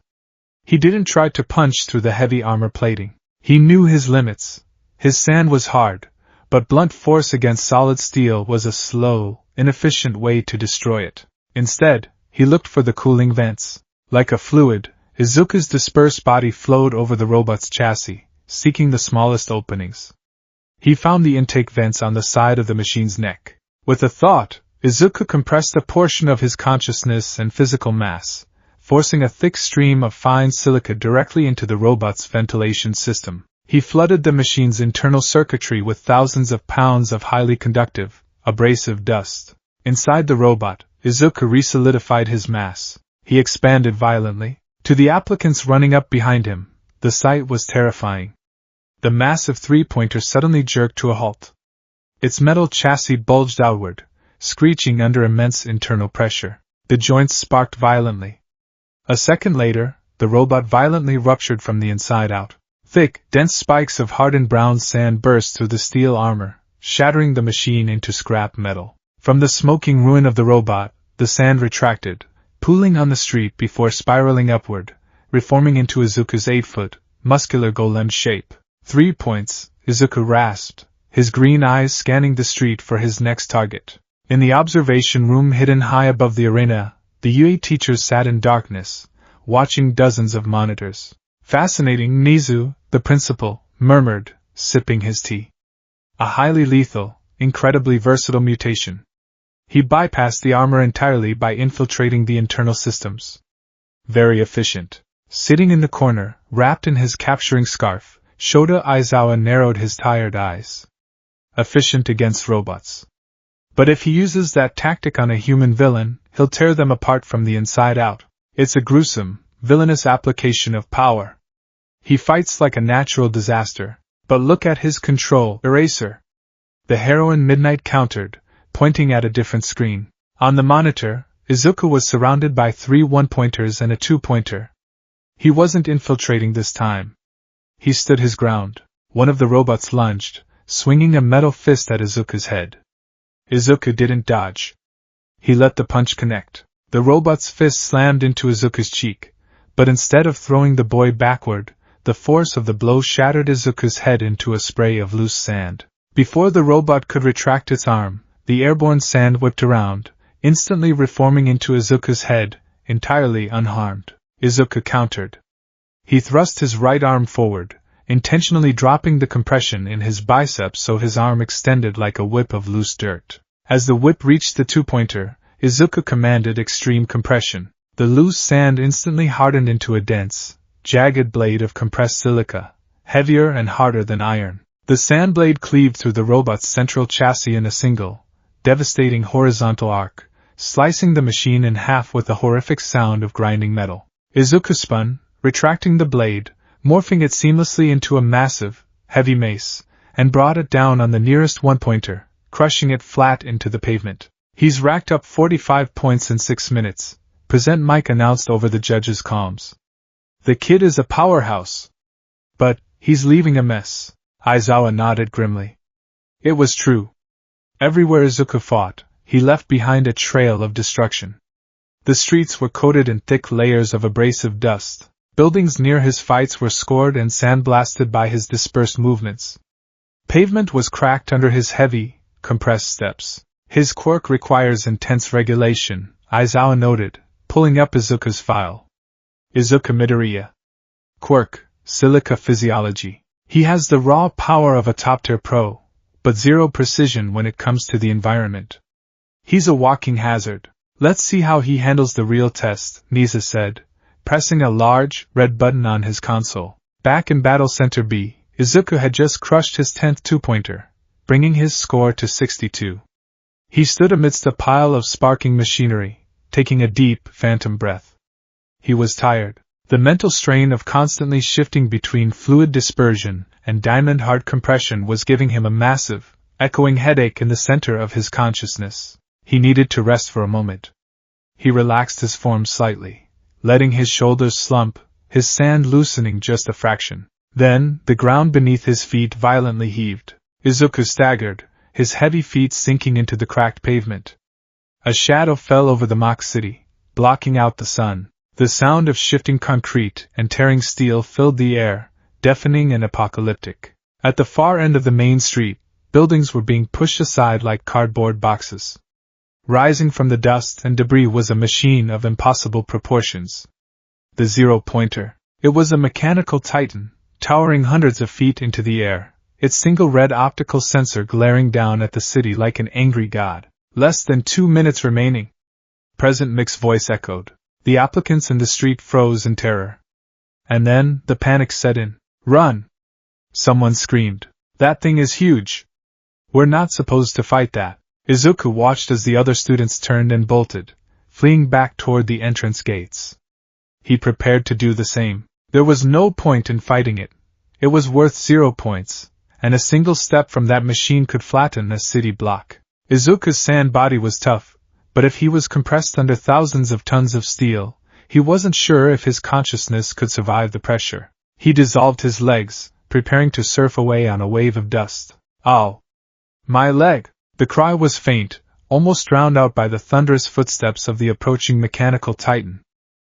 S1: He didn't try to punch through the heavy armor plating. He knew his limits. His sand was hard, but blunt force against solid steel was a slow, inefficient way to destroy it. Instead, he looked for the cooling vents. Like a fluid, Izuku's dispersed body flowed over the robot's chassis, seeking the smallest openings. He found the intake vents on the side of the machine's neck. With a thought, Izuku compressed a portion of his consciousness and physical mass, forcing a thick stream of fine silica directly into the robot's ventilation system. He flooded the machine's internal circuitry with thousands of pounds of highly conductive, abrasive dust. Inside the robot, Izuku re-solidified his mass. He expanded violently. To the applicants running up behind him, the sight was terrifying. The massive three-pointer suddenly jerked to a halt. Its metal chassis bulged outward, screeching under immense internal pressure. The joints sparked violently. A second later, the robot violently ruptured from the inside out. Thick, dense spikes of hardened brown sand burst through the steel armor, shattering the machine into scrap metal. From the smoking ruin of the robot, the sand retracted, pooling on the street before spiraling upward, reforming into Izuku's 8-foot, muscular golem shape. 3 points, Izuku rasped, his green eyes scanning the street for his next target. In the observation room hidden high above the arena, the UA teachers sat in darkness, watching dozens of monitors. Fascinating, Nizu, the principal, murmured, sipping his tea. A highly lethal, incredibly versatile mutation. He bypassed the armor entirely by infiltrating the internal systems. Very efficient. Sitting in the corner, wrapped in his capturing scarf, Shota Aizawa narrowed his tired eyes. Efficient against robots. But if he uses that tactic on a human villain, he'll tear them apart from the inside out. It's a gruesome, villainous application of power. He fights like a natural disaster. But look at his control eraser. The heroine Midnight countered, pointing at a different screen. On the monitor, Izuku was surrounded by 3 1-pointers and a 2-pointer. He wasn't infiltrating this time. He stood his ground. One of the robots lunged, swinging a metal fist at Izuku's head. Izuku didn't dodge. He let the punch connect. The robot's fist slammed into Izuku's cheek, but instead of throwing the boy backward, the force of the blow shattered Izuku's head into a spray of loose sand. Before the robot could retract its arm, the airborne sand whipped around, instantly reforming into Izuku's head, entirely unharmed. Izuku countered. He thrust his right arm forward, intentionally dropping the compression in his biceps so his arm extended like a whip of loose dirt. As the whip reached the 2-pointer, Izuku commanded extreme compression. The loose sand instantly hardened into a dense, jagged blade of compressed silica, heavier and harder than iron. The sand blade cleaved through the robot's central chassis in a single, devastating horizontal arc, slicing the machine in half with a horrific sound of grinding metal. Izuku spun, retracting the blade, morphing it seamlessly into a massive, heavy mace, and brought it down on the nearest 1-pointer, crushing it flat into the pavement. He's racked up 45 points in 6 minutes, Present Mike announced over the judge's comms. The kid is a powerhouse. But, he's leaving a mess. Aizawa nodded grimly. It was true. Everywhere Izuku fought, he left behind a trail of destruction. The streets were coated in thick layers of abrasive dust. Buildings near his fights were scored and sandblasted by his dispersed movements. Pavement was cracked under his heavy, compressed steps. His quirk requires intense regulation, Aizawa noted, pulling up Izuku's file. Izuku Midoriya. Quirk, Silica Physiology. He has the raw power of a top-tier pro, but zero precision when it comes to the environment. He's a walking hazard. Let's see how he handles the real test, Nisa said, pressing a large, red button on his console. Back in Battle Center B, Izuku had just crushed his 10th 2-pointer, bringing his score to 62. He stood amidst a pile of sparking machinery, taking a deep, phantom breath. He was tired. The mental strain of constantly shifting between fluid dispersion and diamond-hard compression was giving him a massive, echoing headache in the center of his consciousness. He needed to rest for a moment. He relaxed his form slightly, letting his shoulders slump, his sand loosening just a fraction. Then, the ground beneath his feet violently heaved. Izuku staggered, his heavy feet sinking into the cracked pavement. A shadow fell over the mock city, blocking out the sun. The sound of shifting concrete and tearing steel filled the air, deafening and apocalyptic. At the far end of the main street, buildings were being pushed aside like cardboard boxes. Rising from the dust and debris was a machine of impossible proportions. The zero-pointer. It was a mechanical titan, towering hundreds of feet into the air, its single red optical sensor glaring down at the city like an angry god. Less than 2 minutes remaining. President Mick's voice echoed. The applicants in the street froze in terror. And then, the panic set in. Run! Someone screamed. That thing is huge! We're not supposed to fight that. Izuku watched as the other students turned and bolted, fleeing back toward the entrance gates. He prepared to do the same. There was no point in fighting it. It was worth 0 points, and a single step from that machine could flatten a city block. Izuku's sand body was tough, but if he was compressed under thousands of tons of steel, he wasn't sure if his consciousness could survive the pressure. He dissolved his legs, preparing to surf away on a wave of dust. Ow! My leg! The cry was faint, almost drowned out by the thunderous footsteps of the approaching mechanical titan.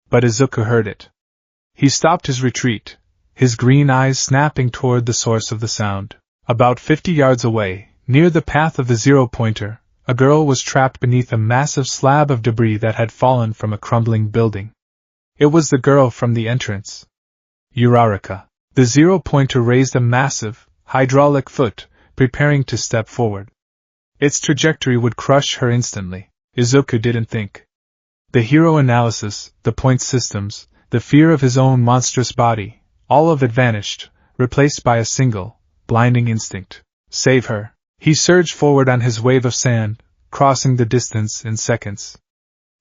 S1: But Izuku heard it. He stopped his retreat, his green eyes snapping toward the source of the sound. About 50 yards away, near the path of the zero-pointer, a girl was trapped beneath a massive slab of debris that had fallen from a crumbling building. It was the girl from the entrance. Uraraka. The zero-pointer raised a massive, hydraulic foot, preparing to step forward. Its trajectory would crush her instantly. Izuku didn't think. The hero analysis, the point systems, the fear of his own monstrous body, all of it vanished, replaced by a single, blinding instinct. Save her. He surged forward on his wave of sand, crossing the distance in seconds.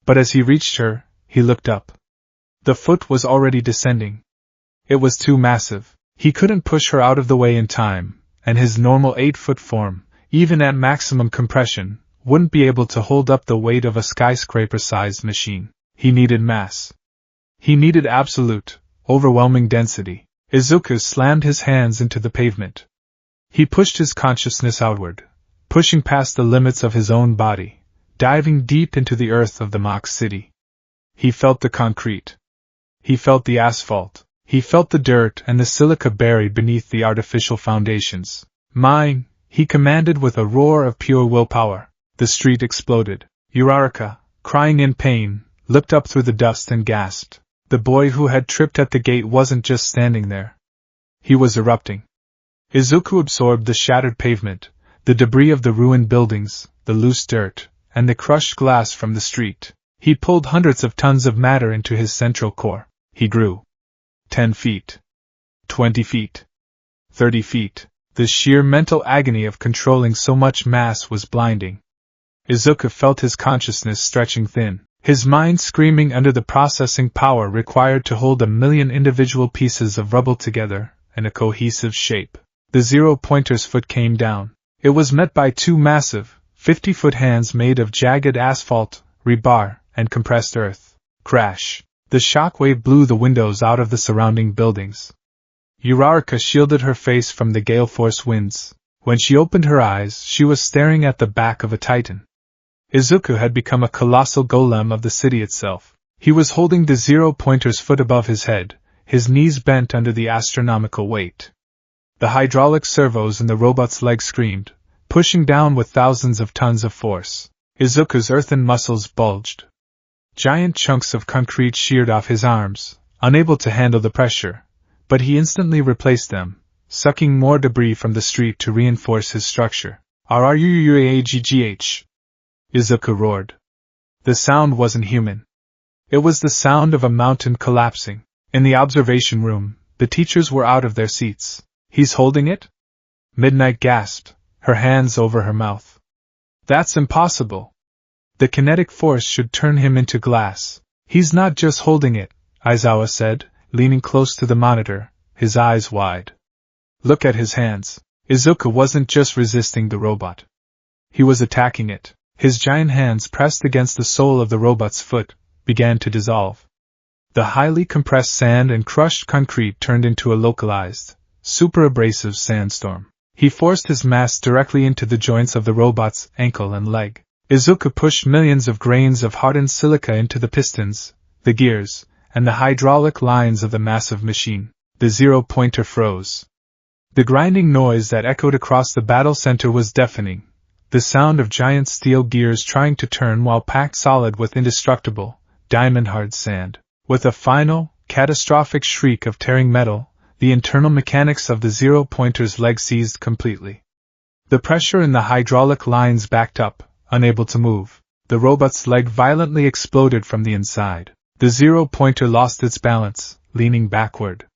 S1: But as he reached her, he looked up. The foot was already descending. It was too massive. He couldn't push her out of the way in time, and his normal 8-foot form, even at maximum compression, wouldn't be able to hold up the weight of a skyscraper-sized machine. He needed mass. He needed absolute, overwhelming density. Izuku slammed his hands into the pavement. He pushed his consciousness outward, pushing past the limits of his own body, diving deep into the earth of the mock city. He felt the concrete. He felt the asphalt. He felt the dirt and the silica buried beneath the artificial foundations. Mine, he commanded with a roar of pure willpower. The street exploded. Uraraka, crying in pain, looked up through the dust and gasped. The boy who had tripped at the gate wasn't just standing there. He was erupting. Izuku absorbed the shattered pavement, the debris of the ruined buildings, the loose dirt, and the crushed glass from the street. He pulled hundreds of tons of matter into his central core. He grew. 10 feet. 20 feet. 30 feet. The sheer mental agony of controlling so much mass was blinding. Izuku felt his consciousness stretching thin, his mind screaming under the processing power required to hold 1,000,000 individual pieces of rubble together in a cohesive shape. The zero-pointer's foot came down. It was met by 2 massive, 50-foot hands made of jagged asphalt, rebar, and compressed earth. Crash! The shockwave blew the windows out of the surrounding buildings. Uraraka shielded her face from the gale-force winds. When she opened her eyes, she was staring at the back of a titan. Izuku had become a colossal golem of the city itself. He was holding the zero-pointer's foot above his head, his knees bent under the astronomical weight. The hydraulic servos in the robot's legs screamed, pushing down with thousands of tons of force. Izuku's earthen muscles bulged. Giant chunks of concrete sheared off his arms, unable to handle the pressure, but he instantly replaced them, sucking more debris from the street to reinforce his structure. RRUUAGGH! Izuku roared. The sound wasn't human. It was the sound of a mountain collapsing. In the observation room, the teachers were out of their seats. He's holding it? Midnight gasped, her hands over her mouth. That's impossible. The kinetic force should turn him into glass. He's not just holding it, Aizawa said, leaning close to the monitor, his eyes wide. Look at his hands. Izuku wasn't just resisting the robot. He was attacking it. His giant hands pressed against the sole of the robot's foot, began to dissolve. The highly compressed sand and crushed concrete turned into a localized, super abrasive sandstorm. He forced his mass directly into the joints of the robot's ankle and leg. Izuku pushed millions of grains of hardened silica into the pistons, the gears, and the hydraulic lines of the massive machine. The zero-pointer froze. The grinding noise that echoed across the battle center was deafening, the sound of giant steel gears trying to turn while packed solid with indestructible, diamond-hard sand. With a final, catastrophic shriek of tearing metal, the internal mechanics of the zero-pointer's leg seized completely. The pressure in the hydraulic lines backed up, unable to move. The robot's leg violently exploded from the inside. The zero-pointer lost its balance, leaning backward.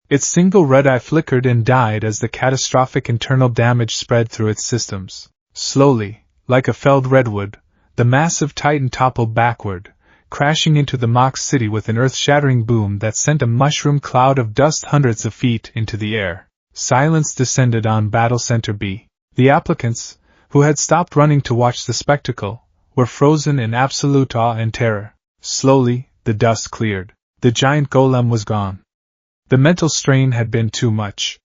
S1: Its single red eye flickered and died as the catastrophic internal damage spread through its systems. Slowly, like a felled redwood, the massive titan toppled backward, crashing into the mock city with an earth-shattering boom that sent a mushroom cloud of dust hundreds of feet into the air. Silence descended on Battle Center B. The applicants, who had stopped running to watch the spectacle, were frozen in absolute awe and terror. Slowly, the dust cleared. The giant golem was gone. The mental strain had been too much.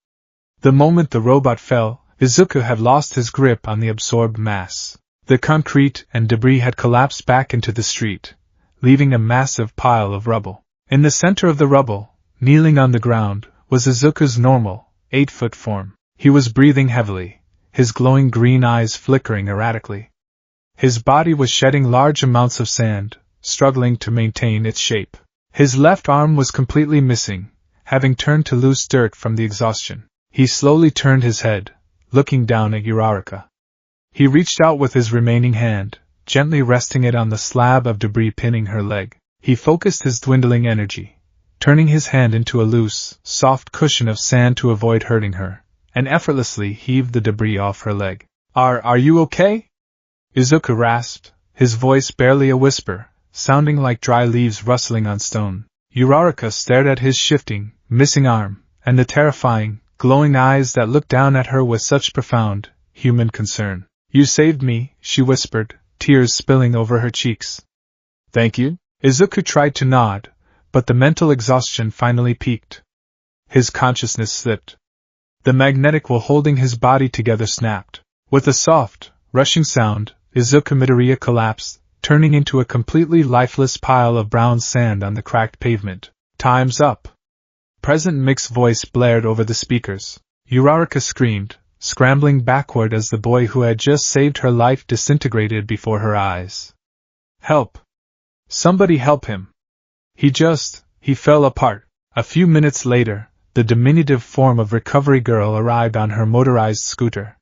S1: The moment the robot fell, Izuku had lost his grip on the absorbed mass. The concrete and debris had collapsed back into the street, leaving a massive pile of rubble. In the center of the rubble, kneeling on the ground, was Izuku's normal, 8-foot form. He was breathing heavily, his glowing green eyes flickering erratically. His body was shedding large amounts of sand, struggling to maintain its shape. His left arm was completely missing, having turned to loose dirt from the exhaustion. He slowly turned his head, looking down at Uraraka. He reached out with his remaining hand, gently resting it on the slab of debris pinning her leg. He focused his dwindling energy, turning his hand into a loose, soft cushion of sand to avoid hurting her, and effortlessly heaved the debris off her leg. Are you okay? Izuku rasped, his voice barely a whisper, sounding like dry leaves rustling on stone. Uraraka stared at his shifting, missing arm, and the terrifying, glowing eyes that looked down at her with such profound, human concern. You saved me, she whispered, tears spilling over her cheeks. Thank you? Izuku tried to nod, but the mental exhaustion finally peaked. His consciousness slipped. The magnetic will holding his body together snapped. With a soft, rushing sound, Izuku Midoriya collapsed, turning into a completely lifeless pile of brown sand on the cracked pavement. Time's up. Present Mick's voice blared over the speakers. Uraraka screamed, scrambling backward as the boy who had just saved her life disintegrated before her eyes. Help! Somebody help him! He fell apart. A few minutes later, the diminutive form of Recovery Girl arrived on her motorized scooter.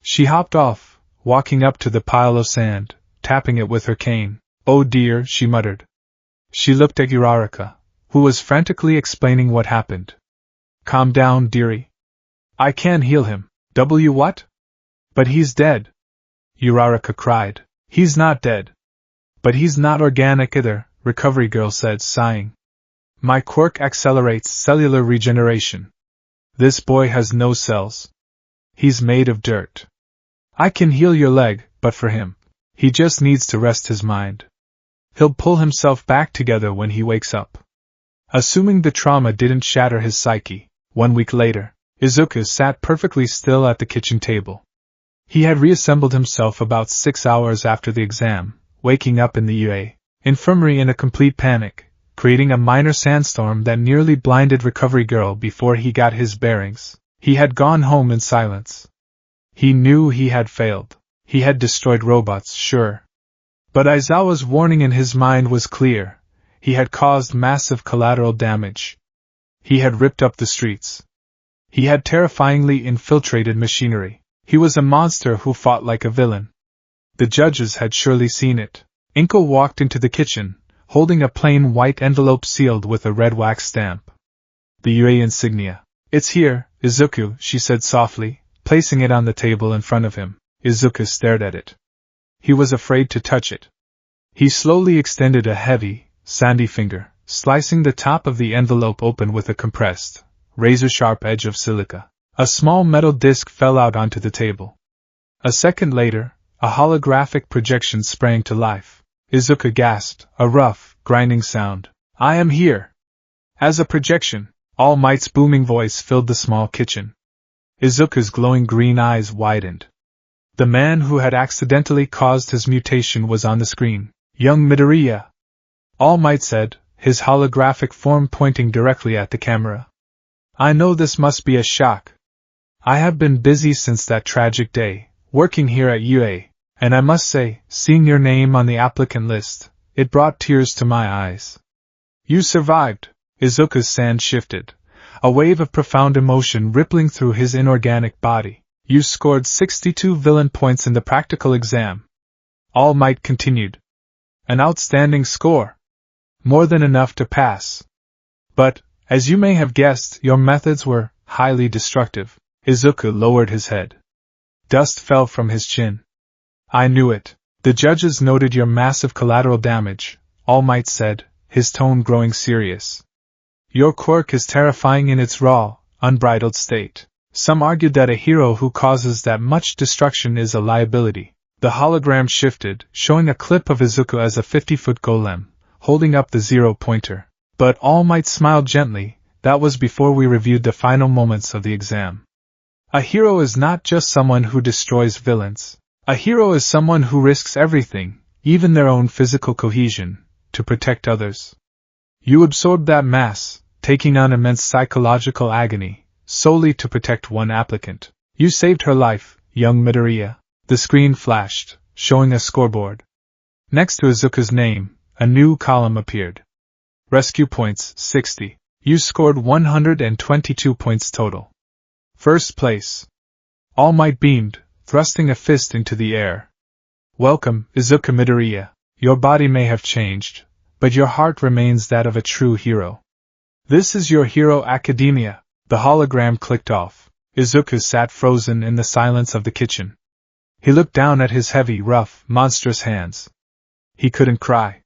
S1: She hopped off, walking up to the pile of sand, tapping it with her cane. Oh dear, she muttered. She looked at Uraraka, who was frantically explaining what happened. Calm down, dearie. I can heal him. What? But he's dead. Uraraka cried. He's not dead. But he's not organic either, Recovery Girl said, sighing. My quirk accelerates cellular regeneration. This boy has no cells. He's made of dirt. I can heal your leg, but for him, he just needs to rest his mind. He'll pull himself back together when he wakes up. Assuming the trauma didn't shatter his psyche, 1 week later, Izuku sat perfectly still at the kitchen table. He had reassembled himself about 6 hours after the exam, waking up in the UA infirmary in a complete panic, creating a minor sandstorm that nearly blinded Recovery Girl before he got his bearings. He had gone home in silence. He knew he had failed. He had destroyed robots, sure. But Aizawa's warning in his mind was clear. He had caused massive collateral damage. He had ripped up the streets. He had terrifyingly infiltrated machinery. He was a monster who fought like a villain. The judges had surely seen it. Inko walked into the kitchen, holding a plain white envelope sealed with a red wax stamp. The UA insignia. It's here, Izuku, she said softly, placing it on the table in front of him. Izuku stared at it. He was afraid to touch it. He slowly extended a heavy, sandy finger, slicing the top of the envelope open with a compressed, razor-sharp edge of silica. A small metal disc fell out onto the table. A second later, a holographic projection sprang to life. Izuku gasped, a rough, grinding sound. "I am here!" As a projection, All Might's booming voice filled the small kitchen. Izuku's glowing green eyes widened. The man who had accidentally caused his mutation was on the screen. "Young Midoriya," All Might said, his holographic form pointing directly at the camera. "I know this must be a shock. I have been busy since that tragic day, working here at UA, and I must say, seeing your name on the applicant list, it brought tears to my eyes. You survived." Izuku's sand shifted, a wave of profound emotion rippling through his inorganic body. "You scored 62 villain points in the practical exam," All Might continued. "An outstanding score. More than enough to pass. But, as you may have guessed, your methods were highly destructive." Izuku lowered his head. Dust fell from his chin. "I knew it. The judges noted your massive collateral damage," All Might said, his tone growing serious. "Your quirk is terrifying in its raw, unbridled state. Some argued that a hero who causes that much destruction is a liability." The hologram shifted, showing a clip of Izuku as a 50-foot golem, holding up the 0-pointer. But All Might smiled gently. "That was before we reviewed the final moments of the exam. A hero is not just someone who destroys villains. A hero is someone who risks everything, even their own physical cohesion, to protect others. You absorbed that mass, taking on immense psychological agony, solely to protect one applicant. You saved her life, young Midoriya." The screen flashed, showing a scoreboard. Next to Izuku's name, a new column appeared. Rescue points, 60. You scored 122 points total. First place. All Might beamed, thrusting a fist into the air. "Welcome, Izuku Midoriya. Your body may have changed, but your heart remains that of a true hero. This is your Hero Academia." The hologram clicked off. Izuku sat frozen in the silence of the kitchen. He looked down at his heavy, rough, monstrous hands. He couldn't cry.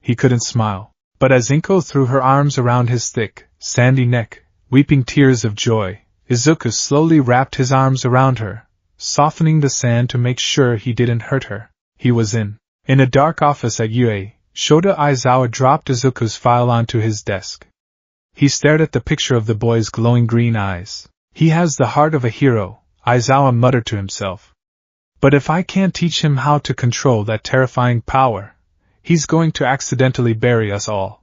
S1: He couldn't smile. But as Inko threw her arms around his thick, sandy neck, weeping tears of joy, Izuku slowly wrapped his arms around her, softening the sand to make sure he didn't hurt her. He was in a dark office at UA. Shota Aizawa dropped Izuku's file onto his desk. He stared at the picture of the boy's glowing green eyes. "He has the heart of a hero," Aizawa muttered to himself. "But if I can't teach him how to control that terrifying power, he's going to accidentally bury us all."